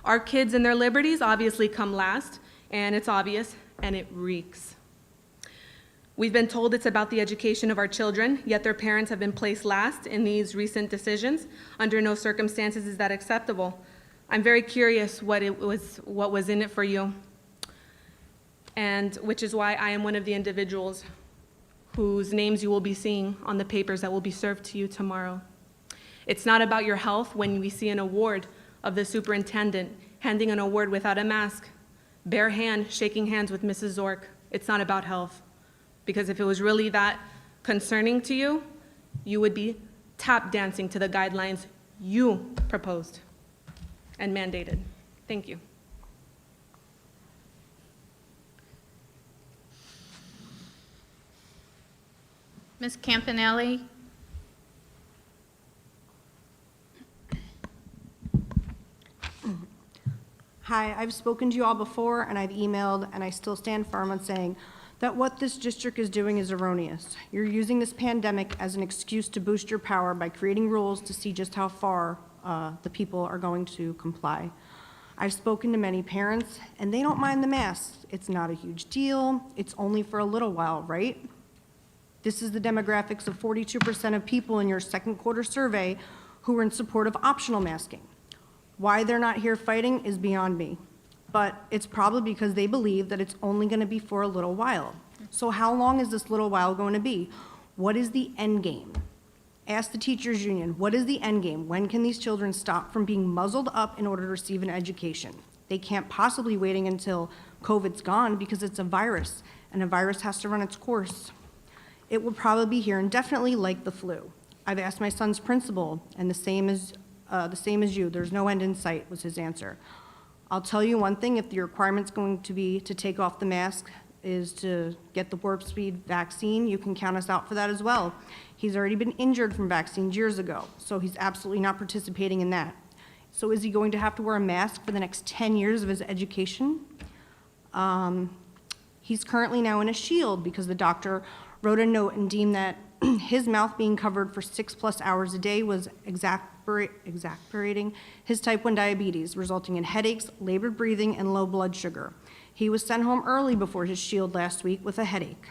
Our kids and their liberties obviously come last, and it's obvious, and it reeks. We've been told it's about the education of our children, yet their parents have been placed last in these recent decisions. Under no circumstances is that acceptable. I'm very curious what was in it for you, and which is why I am one of the individuals whose names you will be seeing on the papers that will be served to you tomorrow. It's not about your health when we see an award of the superintendent handing an award without a mask, bare hand, shaking hands with Mrs. Zork. It's not about health, because if it was really that concerning to you, you would be tap dancing to the guidelines you proposed and mandated. Thank you. Ms. Campanelli. Hi, I've spoken to you all before, and I've emailed, and I still stand firm on saying that what this district is doing is erroneous. You're using this pandemic as an excuse to boost your power by creating rules to see just how far the people are going to comply. I've spoken to many parents, and they don't mind the masks. It's not a huge deal. It's only for a little while, right? This is the demographics of 42% of people in your second quarter survey who were in support of optional masking. Why they're not here fighting is beyond me. But it's probably because they believe that it's only going to be for a little while. So how long is this little while going to be? What is the end game? Ask the teachers union, what is the end game? When can these children stop from being muzzled up in order to receive an education? They can't possibly waiting until COVID's gone because it's a virus, and a virus has to run its course. It will probably be here indefinitely like the flu. I've asked my son's principal, and the same as you, there's no end in sight, was his answer. I'll tell you one thing, if the requirement's going to be to take off the mask is to get the warp speed vaccine, you can count us out for that as well. He's already been injured from vaccines years ago, so he's absolutely not participating in that. So is he going to have to wear a mask for the next 10 years of his education? He's currently now in a shield because the doctor wrote a note and deemed that his mouth being covered for 6+ hours a day was exacerbating his type 1 diabetes, resulting in headaches, labored breathing, and low blood sugar. He was sent home early before his shield last week with a headache.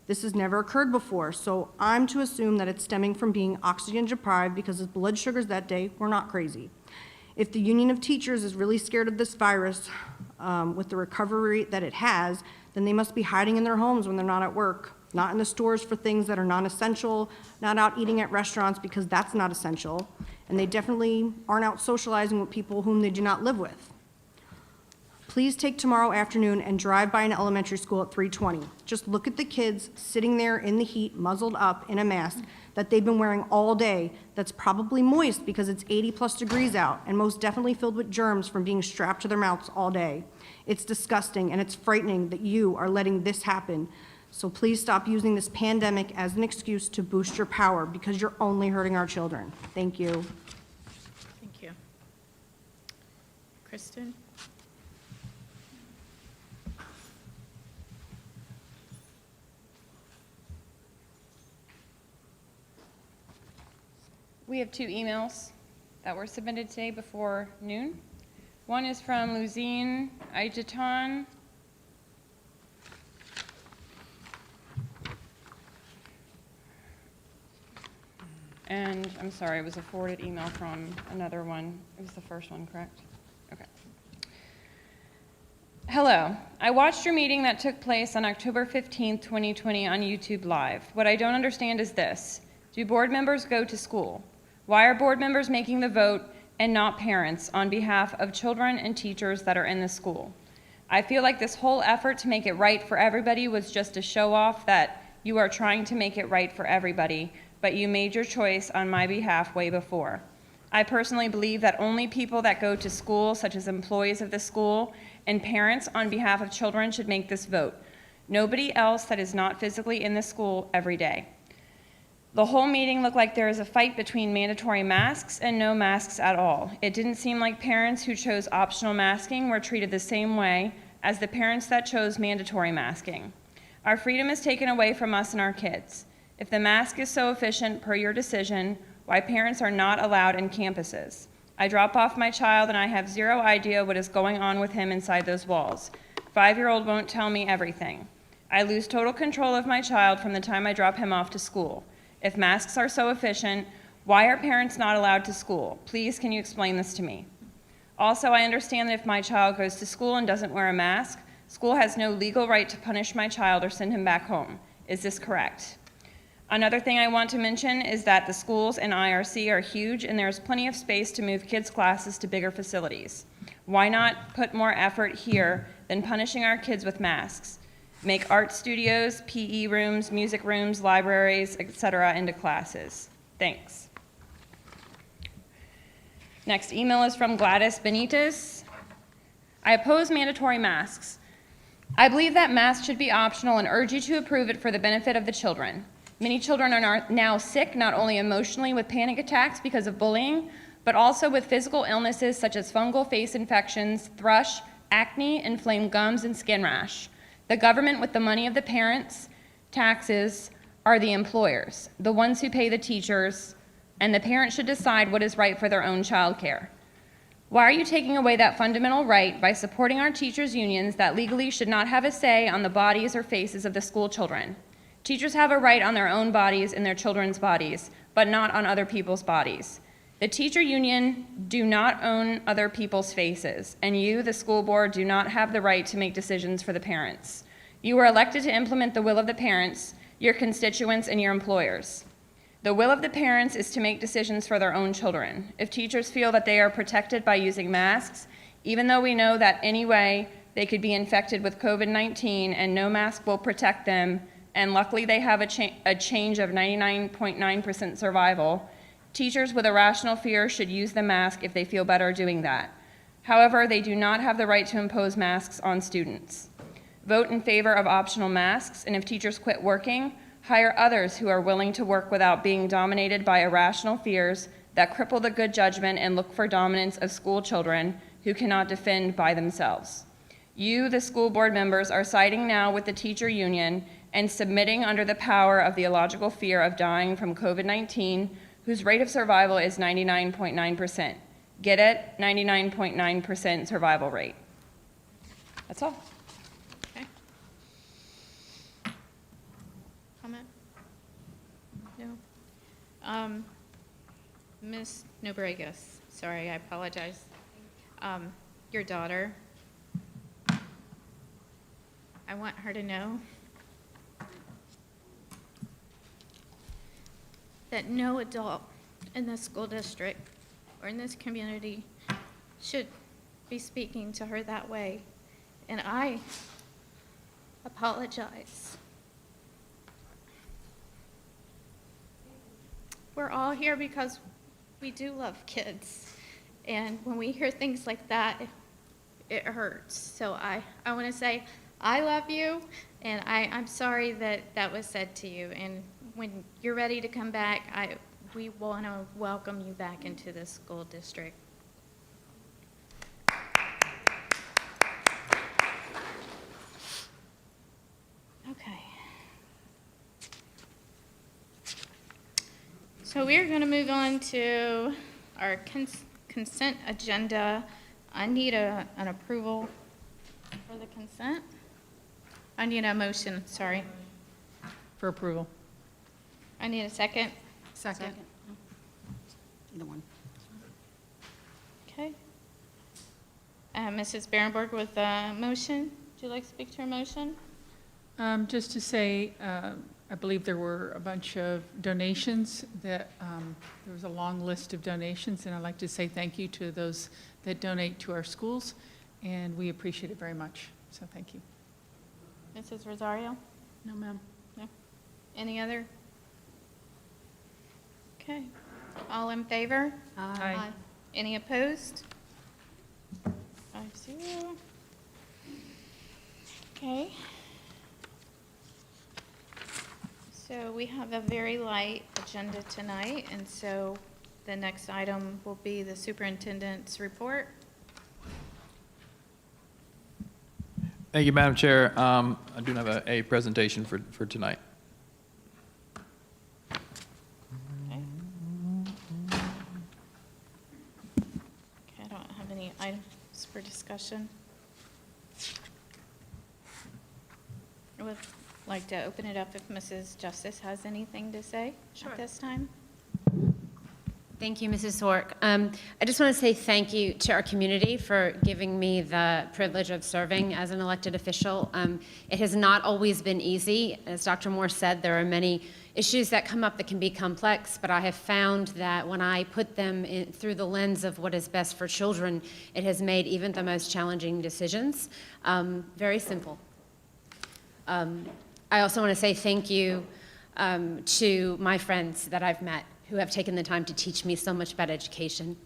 This has never occurred before, so I'm to assume that it's stemming from being oxygen deprived because his blood sugars that day were not crazy. If the Union of Teachers is really scared of this virus with the recovery that it has, then they must be hiding in their homes when they're not at work, not in the stores for things that are non-essential, not out eating at restaurants because that's not essential, and they definitely aren't out socializing with people whom they do not live with. Please take tomorrow afternoon and drive by an elementary school at 3:20. Just look at the kids sitting there in the heat, muzzled up in a mask that they've been wearing all day that's probably moist because it's 80+ degrees out and most definitely filled with germs from being strapped to their mouths all day. It's disgusting and it's frightening that you are letting this happen. So please stop using this pandemic as an excuse to boost your power because you're only hurting our children. Thank you. Thank you. Kristen? We have 2 emails that were submitted today before noon. One is from Luzine Aijatan. And I'm sorry, it was a forwarded email from another one. It was the first one, correct? Okay. Hello. I watched your meeting that took place on October 15th, 2020 on YouTube Live. What I don't understand is this. Do board members go to school? Why are board members making the vote and not parents on behalf of children and teachers that are in the school? I feel like this whole effort to make it right for everybody was just a show off that you are trying to make it right for everybody, but you made your choice on my behalf way before. I personally believe that only people that go to school, such as employees of the school and parents on behalf of children, should make this vote. Nobody else that is not physically in the school every day. The whole meeting looked like there is a fight between mandatory masks and no masks at all. It didn't seem like parents who chose optional masking were treated the same way as the parents that chose mandatory masking. Our freedom is taken away from us and our kids. If the mask is so efficient per your decision, why parents are not allowed in campuses? I drop off my child and I have zero idea what is going on with him inside those walls. 5-year-old won't tell me everything. I lose total control of my child from the time I drop him off to school. If masks are so efficient, why are parents not allowed to school? Please, can you explain this to me? Also, I understand that if my child goes to school and doesn't wear a mask, school has no legal right to punish my child or send him back home. Is this correct? Another thing I want to mention is that the schools in IRC are huge and there's plenty of space to move kids' classes to bigger facilities. Why not put more effort here than punishing our kids with masks? Make art studios, PE rooms, music rooms, libraries, etc. into classes. Thanks. Next email is from Gladys Benitez. I oppose mandatory masks. I believe that masks should be optional and urge you to approve it for the benefit of the children. Many children are now sick, not only emotionally with panic attacks because of bullying, but also with physical illnesses such as fungal face infections, thrush, acne, inflamed gums, and skin rash. The government, with the money of the parents' taxes, are the employers, the ones who pay the teachers, and the parents should decide what is right for their own child care. Why are you taking away that fundamental right by supporting our teachers' unions that legally should not have a say on the bodies or faces of the school children? Teachers have a right on their own bodies and their children's bodies, but not on other people's bodies. The teacher union do not own other people's faces, and you, the school board, do not have the right to make decisions for the parents. You were elected to implement the will of the parents, your constituents, and your employers. The will of the parents is to make decisions for their own children. If teachers feel that they are protected by using masks, even though we know that anyway they could be infected with COVID-19 and no mask will protect them, and luckily they have a change of 99.9% survival, teachers with a rational fear should use the mask if they feel better doing that. However, they do not have the right to impose masks on students. Vote in favor of optional masks, and if teachers quit working, hire others who are willing to work without being dominated by irrational fears that cripple the good judgment and look for dominance of school children who cannot defend by themselves. You, the school board members, are siding now with the teacher union and submitting under the power of the illogical fear of dying from COVID-19, whose rate of survival is 99.9%. Get it? 99.9% survival rate. That's all. Comment? No? Ms. Nobregas, sorry, I apologize. Your daughter, I want her to know that no adult in this school district or in this community should be speaking to her that way. And I apologize. We're all here because we do love kids. And when we hear things like that, it hurts. So I want to say I love you, and I'm sorry that that was said to you. And when you're ready to come back, we want to welcome you back into the school district. Okay. So we're going to move on to our consent agenda. I need an approval for the consent. I need a motion, sorry. For approval. I need a second. Second. Either one. Okay. Mrs. Berenberg with a motion. Would you like to speak to her motion? Just to say, I believe there were a bunch of donations that, there was a long list of donations, and I'd like to say thank you to those that donate to our schools, and we appreciate it very much. So thank you. Mrs. Rosario? No, ma'am. No? Any other? Okay. All in favor? Aye. Any opposed? 5-0. Okay. So we have a very light agenda tonight, and so the next item will be the superintendent's report. Thank you, Madam Chair. I do have a presentation for tonight. Okay. Okay, I don't have any items for discussion. I would like to open it up if Mrs. Justice has anything to say at this time. Thank you, Mrs. Sork. I just want to say thank you to our community for giving me the privilege of serving as an elected official. It has not always been easy. As Dr. Moore said, there are many issues that come up that can be complex, but I have found that when I put them through the lens of what is best for children, it has made even the most challenging decisions very simple. I also want to say thank you to my friends that I've met who have taken the time to teach me so much about education.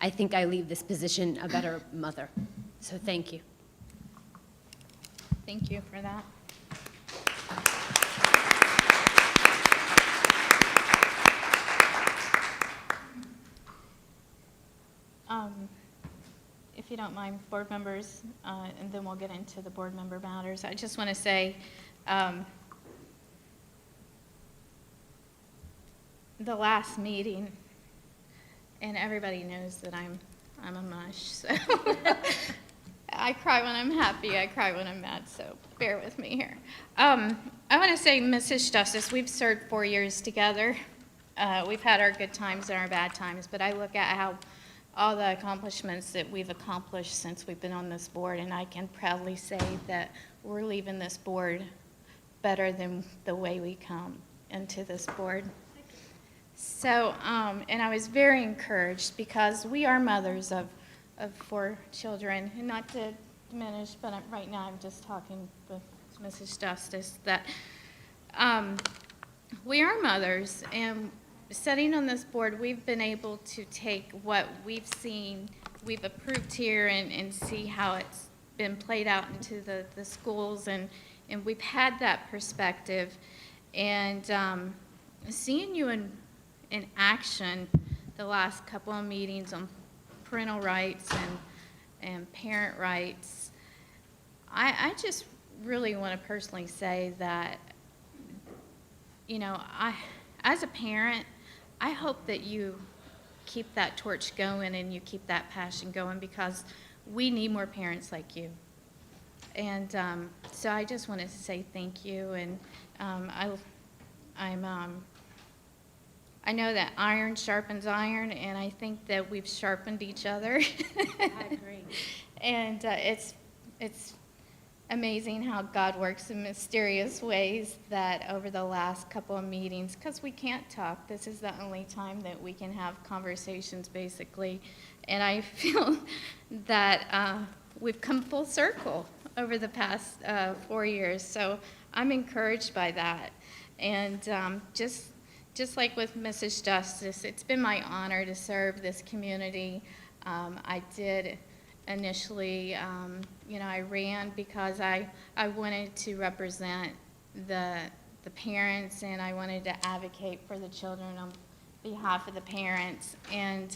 I think I leave this position a better mother. So thank you. Thank you for that. If you don't mind, board members, and then we'll get into the board member matters. I just want to say, the last meeting, and everybody knows that I'm a mush, so I cry when I'm happy, I cry when I'm mad, so bear with me here. I want to say, Mrs. Justice, we've served 4 years together. we've had our good times and our bad times, but I look at how all the accomplishments that we've accomplished since we've been on this board, and I can proudly say that we're leaving this board better than the way we come into this board. So, and I was very encouraged because we are mothers of 4 children, and not to diminish, but right now I'm just talking with Mrs. Justice, that we are mothers, and sitting on this board, we've been able to take what we've seen, we've approved here, and see how it's been played out into the schools, and we've had that perspective. And seeing you in action the last couple of meetings on parental rights and parent rights, I just really want to personally say that, you know, as a parent, I hope that you keep that torch going and you keep that passion going, because we need more parents like you. And so I just wanted to say thank you, and I know that iron sharpens iron, and I think that we've sharpened each other. I agree. And it's amazing how God works in mysterious ways, that over the last couple of meetings, because we can't talk, this is the only time that we can have conversations, basically. And I feel that we've come full circle over the past 4 years. So I'm encouraged by that. And just like with Mrs. Justice, it's been my honor to serve this community. I did initially, you know, I ran because I wanted to represent the parents, and I wanted to advocate for the children on behalf of the parents. And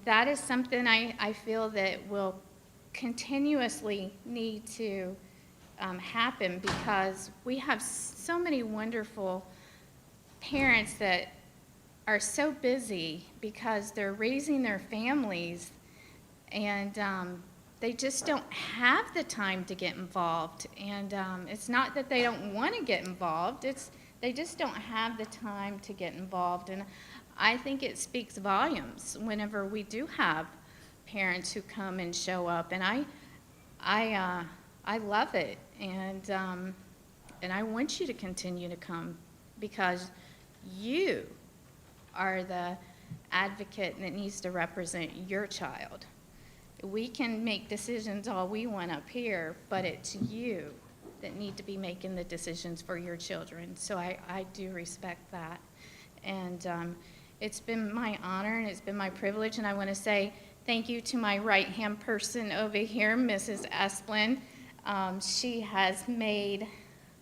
that is something I feel that will continuously need to happen, because we have so many wonderful parents that are so busy because they're raising their families, and they just don't have the time to get involved. And it's not that they don't want to get involved, it's they just don't have the time to get involved. And I think it speaks volumes whenever we do have parents who come and show up, and I love it, and I want you to continue to come, because you are the advocate that needs to represent your child. We can make decisions all we want up here, but it's you that need to be making the decisions for your children. So I do respect that. And it's been my honor and it's been my privilege, and I want to say thank you to my right-hand person over here, Mrs. Esplin. She has made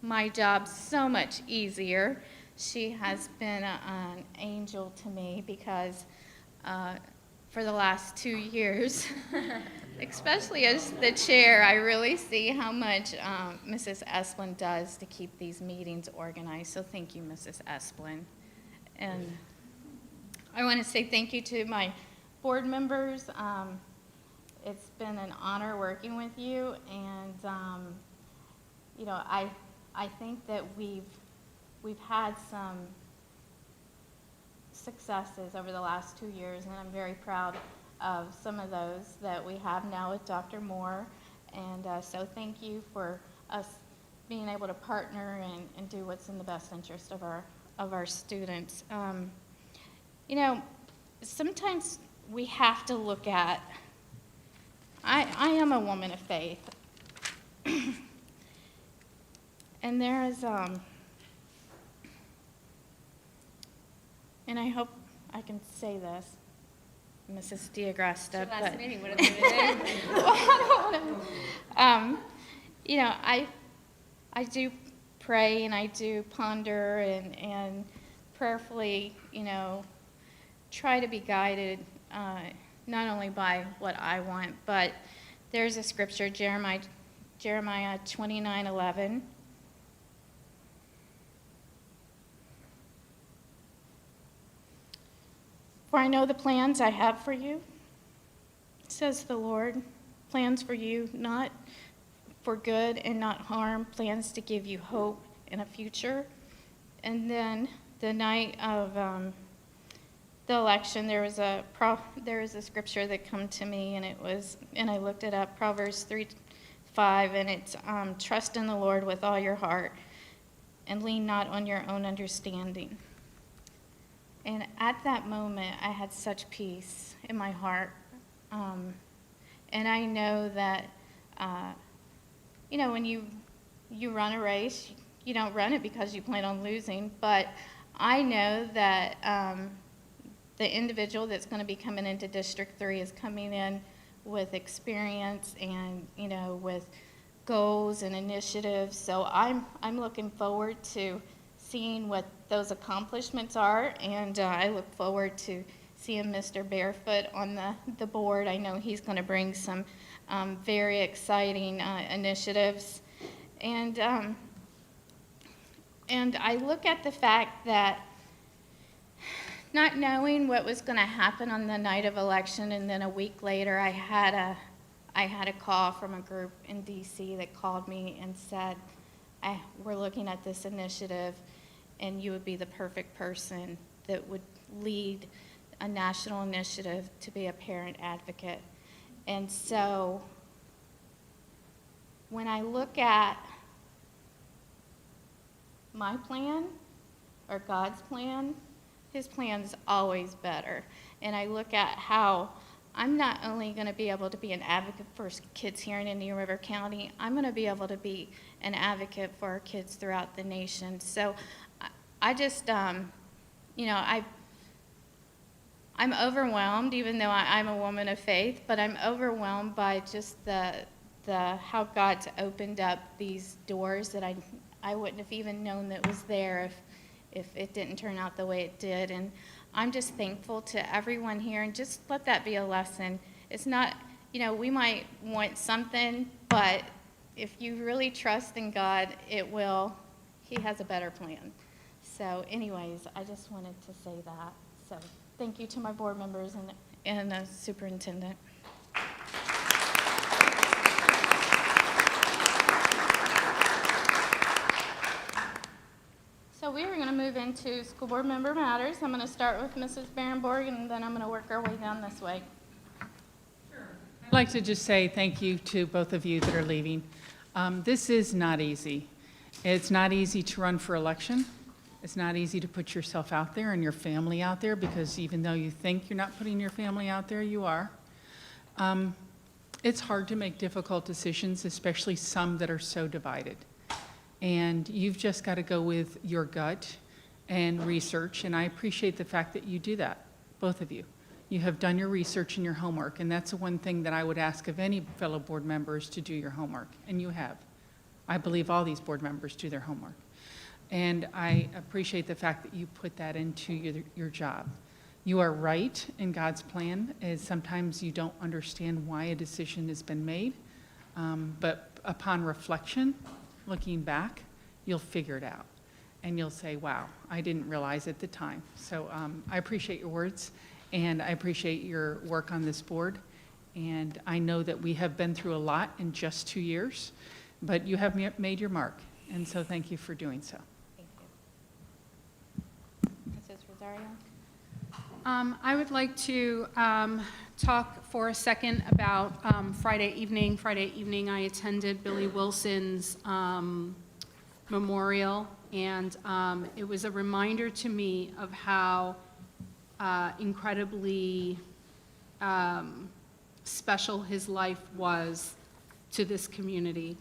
my job so much easier. She has been an angel to me, because for the last 2 years, especially as the chair, I really see how much Mrs. Esplin does to keep these meetings organized. So thank you, Mrs. Esplin. And I want to say thank you to my board members. It's been an honor working with you, and you know, I think that we've had some successes over the last 2 years, and I'm very proud of some of those that we have now with Dr. Moore. And so thank you for us being able to partner and do what's in the best interest of our students. You know, sometimes we have to look at, I am a woman of faith, and there is, and I hope I can say this, Mrs. Diagresta, Last but meeting, what are they gonna do? you know, I do pray and I do ponder and prayerfully, you know, try to be guided not only by what I want, but there's a scripture, Jeremiah 29:11. For I know the plans I have for you, says the Lord, plans for you, not for good and not harm, plans to give you hope and a future. And then the night of the election, there was a scripture that come to me, and I looked it up, Proverbs 3:5, and it's trust in the Lord with all your heart, and lean not on your own understanding. And at that moment, I had such peace in my heart, and I know that when you run a race, you don't run it because you plan on losing, but I know that the individual that's going to be coming into District 3 is coming in with experience and, with goals and initiatives. So I'm looking forward to seeing what those accomplishments are, and I look forward to seeing Mr. Barefoot on the board. I know he's going to bring some very exciting initiatives. And I look at the fact that not knowing what was going to happen on the night of election, and then a week later I had a call from a group in DC that called me and said, we're looking at this initiative, and you would be the perfect person that would lead a national initiative to be a parent advocate. And so when I look at my plan or God's plan, his plan is always better. And I look at how I'm not only going to be able to be an advocate for kids here in Indian River County, I'm going to be able to be an advocate for our kids throughout the nation. So I just, I'm overwhelmed, even though I'm a woman of faith, but I'm overwhelmed by just how God's opened up these doors that I wouldn't have even known that was there if it didn't turn out the way it did. And I'm just thankful to everyone here, and just let that be a lesson. It's not, we might want something, but if you really trust in God, he has a better plan. So anyways, I just wanted to say that. So thank you to my board members and the superintendent. So we are going to move into school board member matters. I'm going to start with Mrs. Barenborg, and then I'm going to work our way down this way. I'd like to just say thank you to both of you that are leaving. This is not easy. It's not easy to run for election. It's not easy to put yourself out there and your family out there, because even though you think you're not putting your family out there, you are. It's hard to make difficult decisions, especially some that are so divided. And you've just got to go with your gut and research, and I appreciate the fact that you do that, both of you. You have done your research and your homework, and that's the one thing that I would ask of any fellow board members, to do your homework, and you have. I believe all these board members do their homework. And I appreciate the fact that you put that into your job. You are right in God's plan, is sometimes you don't understand why a decision has been made, but upon reflection, looking back, you'll figure it out. And you'll say, wow, I didn't realize at the time. So I appreciate your words, and I appreciate your work on this board. And I know that we have been through a lot in just 2 years, but you have made your mark. And so thank you for doing so. Thank you. Mrs. Rosario? I would like to talk for a second about Friday evening. Friday evening, I attended Billy Wilson's memorial, and it was a reminder to me of how incredibly special his life was to this community,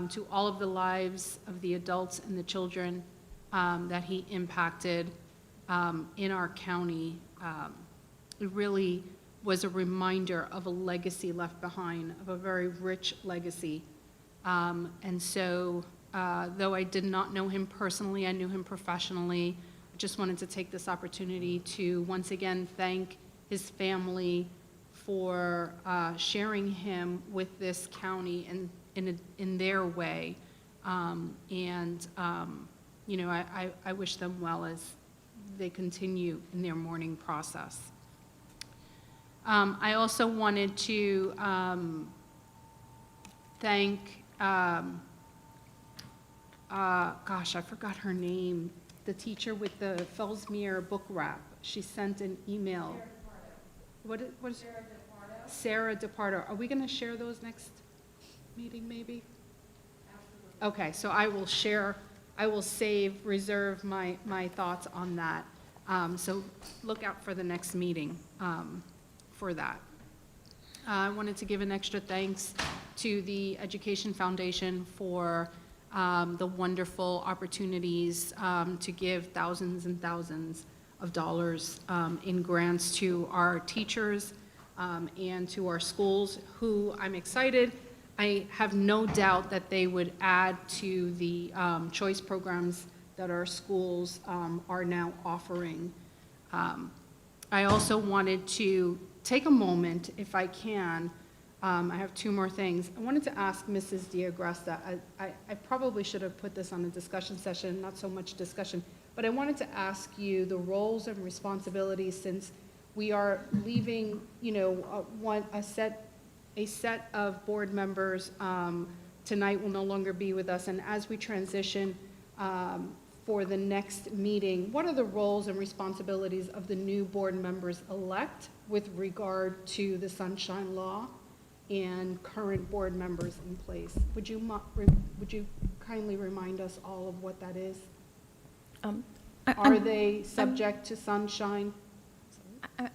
to all of the lives of the adults and the children that he impacted in our county. It really was a reminder of a legacy left behind, of a very rich legacy. And so, though I did not know him personally, I knew him professionally. I just wanted to take this opportunity to once again thank his family for sharing him with this county in their way. I wish them well as they continue in their mourning process. I also wanted to thank, gosh, I forgot her name. the teacher with the Fellsmere book wrap. She sent an email. What is Sarah DePardo. Are we going to share those next meeting, maybe? Okay, so I will reserve my thoughts on that. So look out for the next meeting for that. I wanted to give an extra thanks to the Education Foundation for the wonderful opportunities to give thousands and thousands of dollars in grants to our teachers and to our schools, who I'm excited. I have no doubt that they would add to the choice programs that our schools are now offering. I also wanted to take a moment, if I can. I have two more things. I wanted to ask Mrs. Diagresta. I probably should have put this on a discussion session, not so much discussion, but I wanted to ask you the roles and responsibilities, since we are leaving, a set of board members tonight will no longer be with us, and as we transition for the next meeting, what are the roles and responsibilities of the new board members-elect with regard to the Sunshine Law and current board members in place? Would you kindly remind us all of what that is? Are they subject to Sunshine?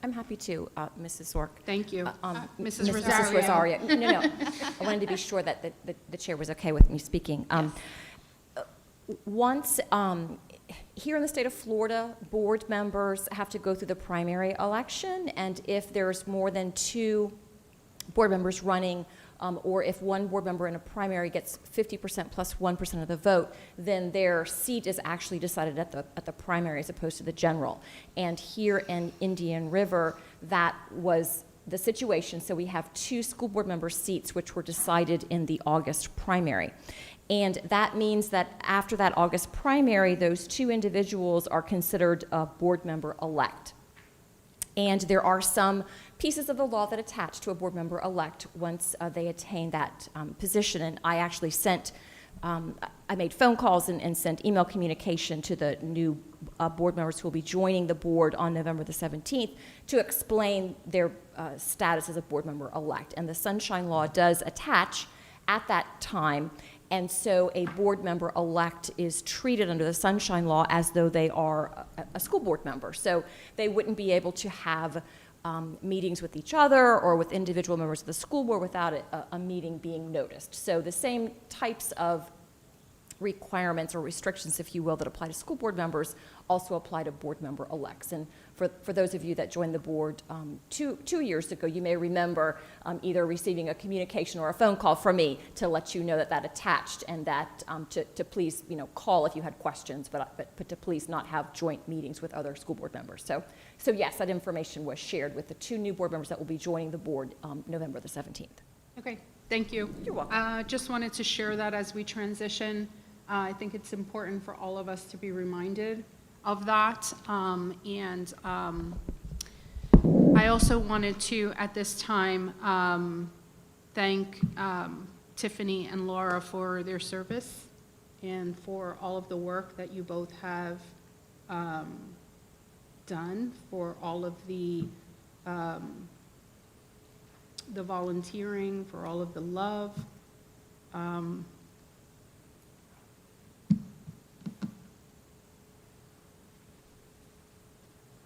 I'm happy to, Mrs. Sork. Thank you. Mrs. Rosario. Rosario. No. I wanted to be sure that the chair was okay with me speaking. Once, here in the state of Florida, board members have to go through the primary election, and if there's more than 2 board members running, or if one board member in a primary gets 50% plus 1% of the vote, then their seat is actually decided at the primary as opposed to the general. And here in Indian River, that was the situation. So we have 2 school board member seats which were decided in the August primary. And that means that after that August primary, those 2 individuals are considered a board member-elect. And there are some pieces of the law that attach to a board member-elect once they attain that position. And I actually I made phone calls and sent email communication to the new board members who will be joining the board on November the 17th to explain their status as a board member-elect. And the Sunshine Law does attach at that time. And so a board member-elect is treated under the Sunshine Law as though they are a school board member. So they wouldn't be able to have meetings with each other or with individual members of the school board without a meeting being noticed. So the same types of requirements or restrictions, if you will, that apply to school board members also apply to board member elects. And for those of you that joined the board 2 years ago, you may remember either receiving a communication or a phone call from me to let you know that attached, and that to please call if you had questions, but to please not have joint meetings with other school board members. So yes, that information was shared with the 2 new board members that will be joining the board November the 17th. Okay, thank you. You're welcome. Just wanted to share that as we transition. I think it's important for all of us to be reminded of that. I also wanted to, at this time, thank Tiffany and Laura for their service and for all of the work that you both have done, for all of the volunteering, for all of the love.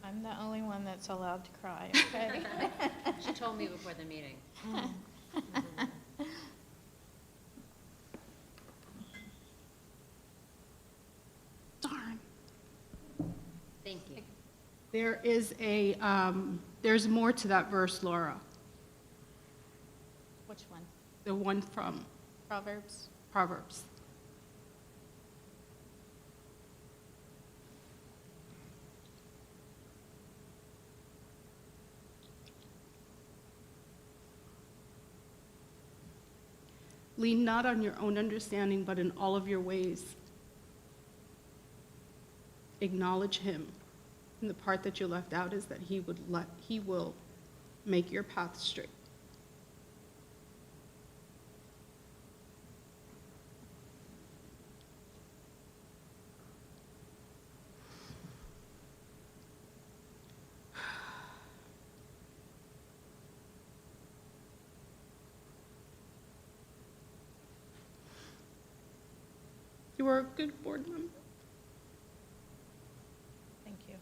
I'm the only one that's allowed to cry, okay? She told me before the meeting. Darn. Thank you. There is there's more to that verse, Laura. Which one? The one from Proverbs? Proverbs. Lean not on your own understanding, but in all of your ways, acknowledge him. And the part that you left out is that he will make your path straight. You were a good board member. Thank you.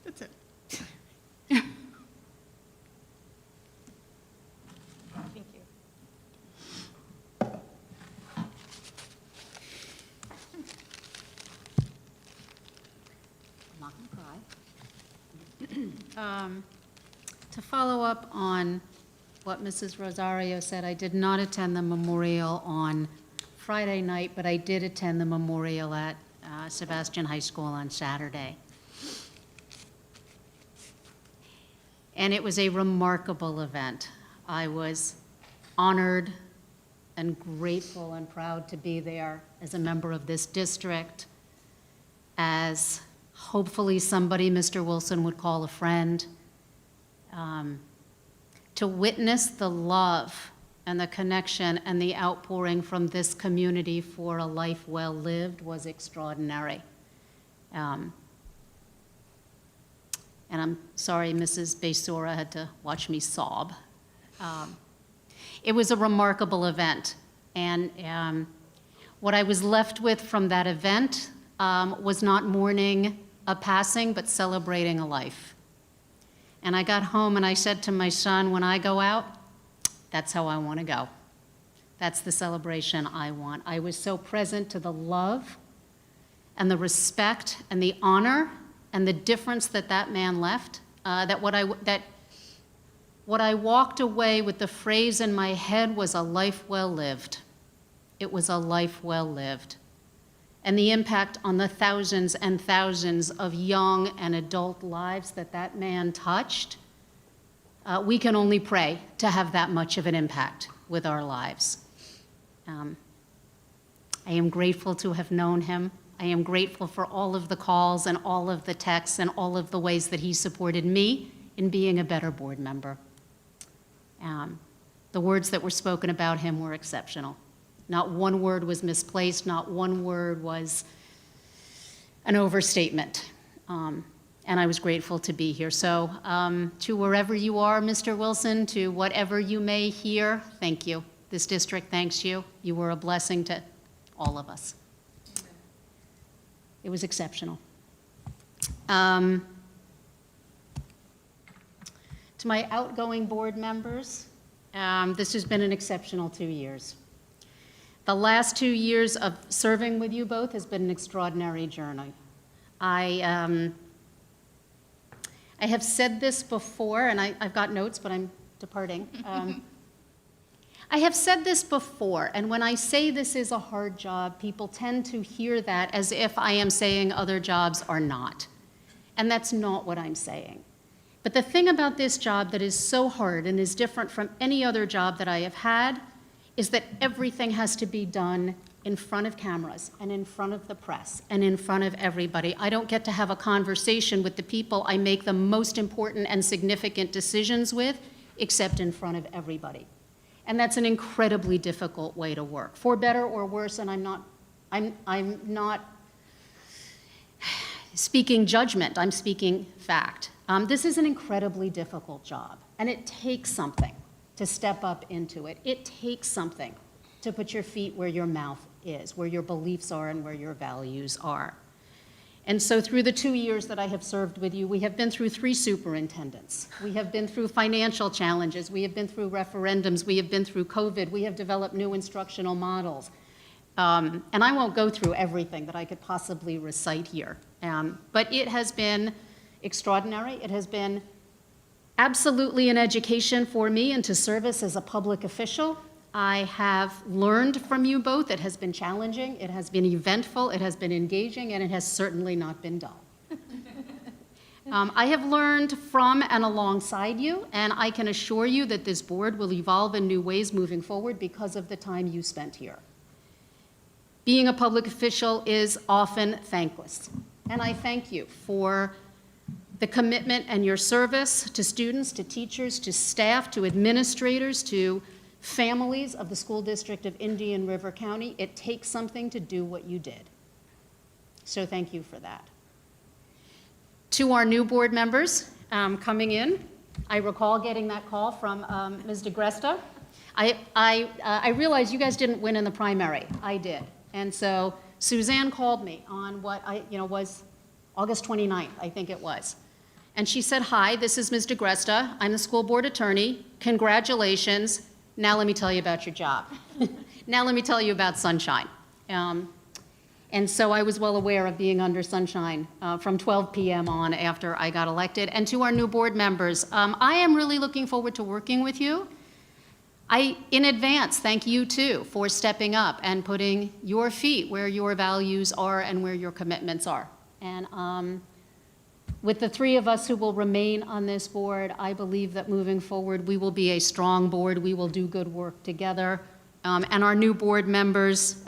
That's it. Thank you. I'm not gonna cry. To follow up on what Mrs. Rosario said, I did not attend the memorial on Friday night, but I did attend the memorial at Sebastian High School on Saturday. And it was a remarkable event. I was honored and grateful and proud to be there as a member of this district, as hopefully somebody Mr. Wilson would call a friend, to witness the love and the connection and the outpouring from this community for a life well lived was extraordinary. And I'm sorry Mrs. Besora had to watch me sob. It was a remarkable event. And what I was left with from that event was not mourning a passing, but celebrating a life. And I got home and I said to my son, when I go out, that's how I want to go. That's the celebration I want. I was so present to the love and the respect and the honor and the difference that that man left, that what I walked away with, the phrase in my head was a life well lived. It was a life well lived. And the impact on the thousands and thousands of young and adult lives that that man touched, we can only pray to have that much of an impact with our lives. I am grateful to have known him. I am grateful for all of the calls and all of the texts and all of the ways that he supported me in being a better board member. The words that were spoken about him were exceptional. Not one word was misplaced, not one word was an overstatement. And I was grateful to be here. So to wherever you are, Mr. Wilson, to whatever you may hear, thank you. This district thanks you. You were a blessing to all of us. It was exceptional. To my outgoing board members, this has been an exceptional 2 years. The last 2 years of serving with you both has been an extraordinary journey. I have said this before, and I've got notes, but I'm departing. I have said this before, and when I say this is a hard job, people tend to hear that as if I am saying other jobs are not. And that's not what I'm saying. But the thing about this job that is so hard and is different from any other job that I have had is that everything has to be done in front of cameras and in front of the press and in front of everybody. I don't get to have a conversation with the people I make the most important and significant decisions with, except in front of everybody. And that's an incredibly difficult way to work, for better or worse, and I'm not speaking judgment, I'm speaking fact. This is an incredibly difficult job, and it takes something to step up into it. It takes something to put your feet where your mouth is, where your beliefs are and where your values are. And so through the 2 years that I have served with you, we have been through 3 superintendents. We have been through financial challenges. We have been through referendums. We have been through COVID. We have developed new instructional models. And I won't go through everything that I could possibly recite here. But it has been extraordinary. It has been absolutely an education for me into service as a public official. I have learned from you both. It has been challenging, it has been eventful, it has been engaging, and it has certainly not been dull. I have learned from and alongside you, and I can assure you that this board will evolve in new ways moving forward because of the time you spent here. Being a public official is often thankless, and I thank you for the commitment and your service to students, to teachers, to staff, to administrators, to families of the school district of Indian River County. It takes something to do what you did. So thank you for that. To our new board members coming in, I recall getting that call from Ms. DeGresta. I realized you guys didn't win in the primary. I did. And so Suzanne called me on what was August 29th, I think it was. And she said, "Hi, this is Ms. DeGresta. I'm the school board attorney. Congratulations. Now let me tell you about your job. Now let me tell you about Sunshine." And so I was well aware of being under Sunshine from 12 p.m. on after I got elected. And to our new board members, I am really looking forward to working with you. In advance, thank you too for stepping up and putting your feet where your values are and where your commitments are. And with the three of us who will remain on this board, I believe that moving forward, we will be a strong board. We will do good work together. And our new board members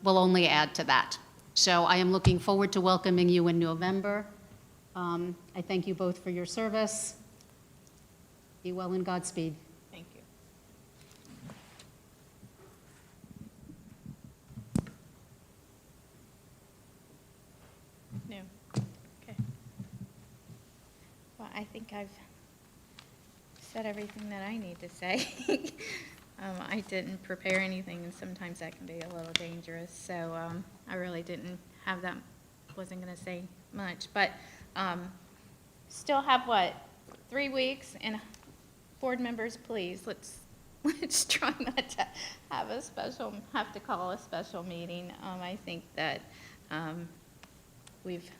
will only add to that. So I am looking forward to welcoming you in November. I thank you both for your service. Be well and Godspeed. Thank you. No. Okay. Well, I think I've said everything that I need to say. I didn't prepare anything, and sometimes that can be a little dangerous, so I really didn't have that, wasn't going to say much. But still have, 3 weeks, and board members, please, let's try not to have to call a special meeting. I think that we've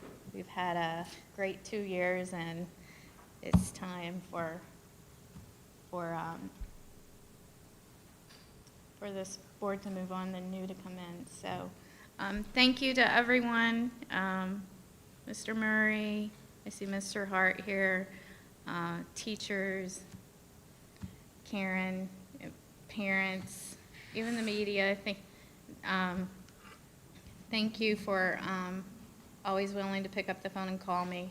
had a great 2 years, and it's time for this board to move on and new to come in. So thank you to everyone. Mr. Murray, I see Mr. Hart here, teachers, Karen, parents, even the media. I think, thank you for always willing to pick up the phone and call me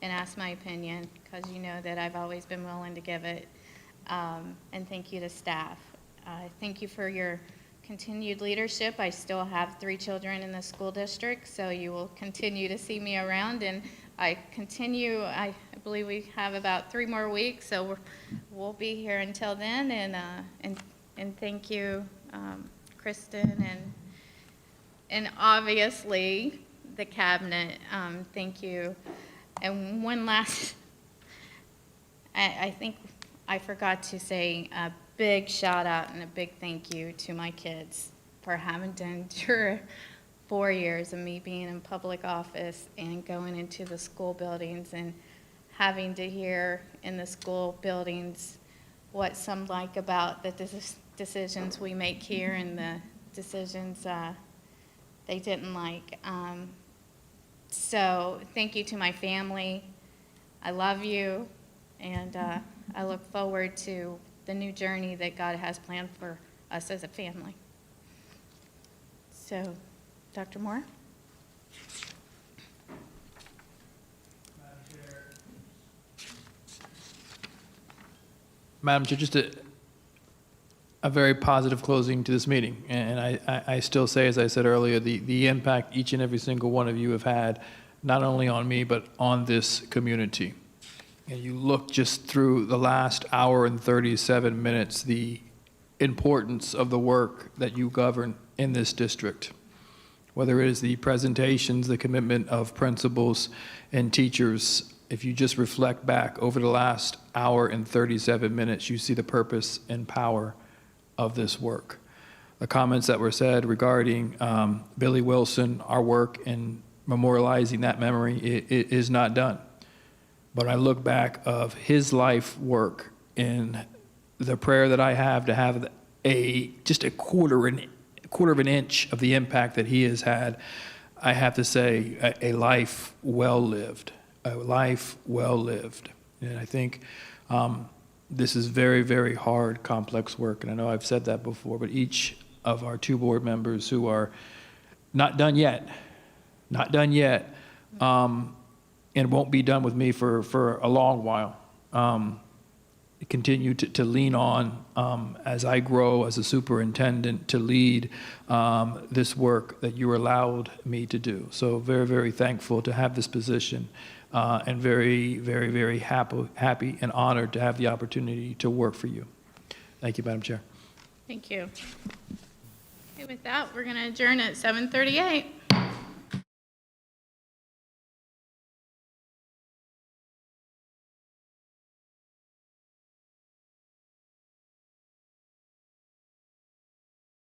and ask my opinion, because you know that I've always been willing to give it. And thank you to staff. Thank you for your continued leadership. I still have 3 children in the school district, so you will continue to see me around. And I believe we have about 3 more weeks, so we'll be here until then. And thank you, Kristen, and obviously the cabinet. Thank you. And one last, I think I forgot to say a big shout out and a big thank you to my kids for having to endure 4 years of me being in public office and going into the school buildings and having to hear in the school buildings what some like about the decisions we make here and the decisions they didn't like. So thank you to my family. I love you, and I look forward to the new journey that God has planned for us as a family. So, Dr. Moore? Madam Chair, just a very positive closing to this meeting. And I still say, as I said earlier, the impact each and every single one of you have had, not only on me, but on this community. And you look just through the last hour and 37 minutes, the importance of the work that you govern in this district. Whether it is the presentations, the commitment of principals and teachers, if you just reflect back over the last hour and 37 minutes, you see the purpose and power of this work. The comments that were said regarding Billy Wilson, our work in memorializing that memory, it is not done. But I look back of his life work and the prayer that I have to have just a quarter of an inch of the impact that he has had. I have to say a life well lived, a life well lived. And I think this is very, very hard, complex work. And I know I've said that before, but each of our 2 board members who are not done yet, and won't be done with me for a long while. Continue to lean on as I grow as a superintendent to lead this work that you allowed me to do. So very, very thankful to have this position. and very, very, very happy and honored to have the opportunity to work for you. Thank you, Madam Chair. Thank you. Okay, with that, we're going to adjourn at 7:38.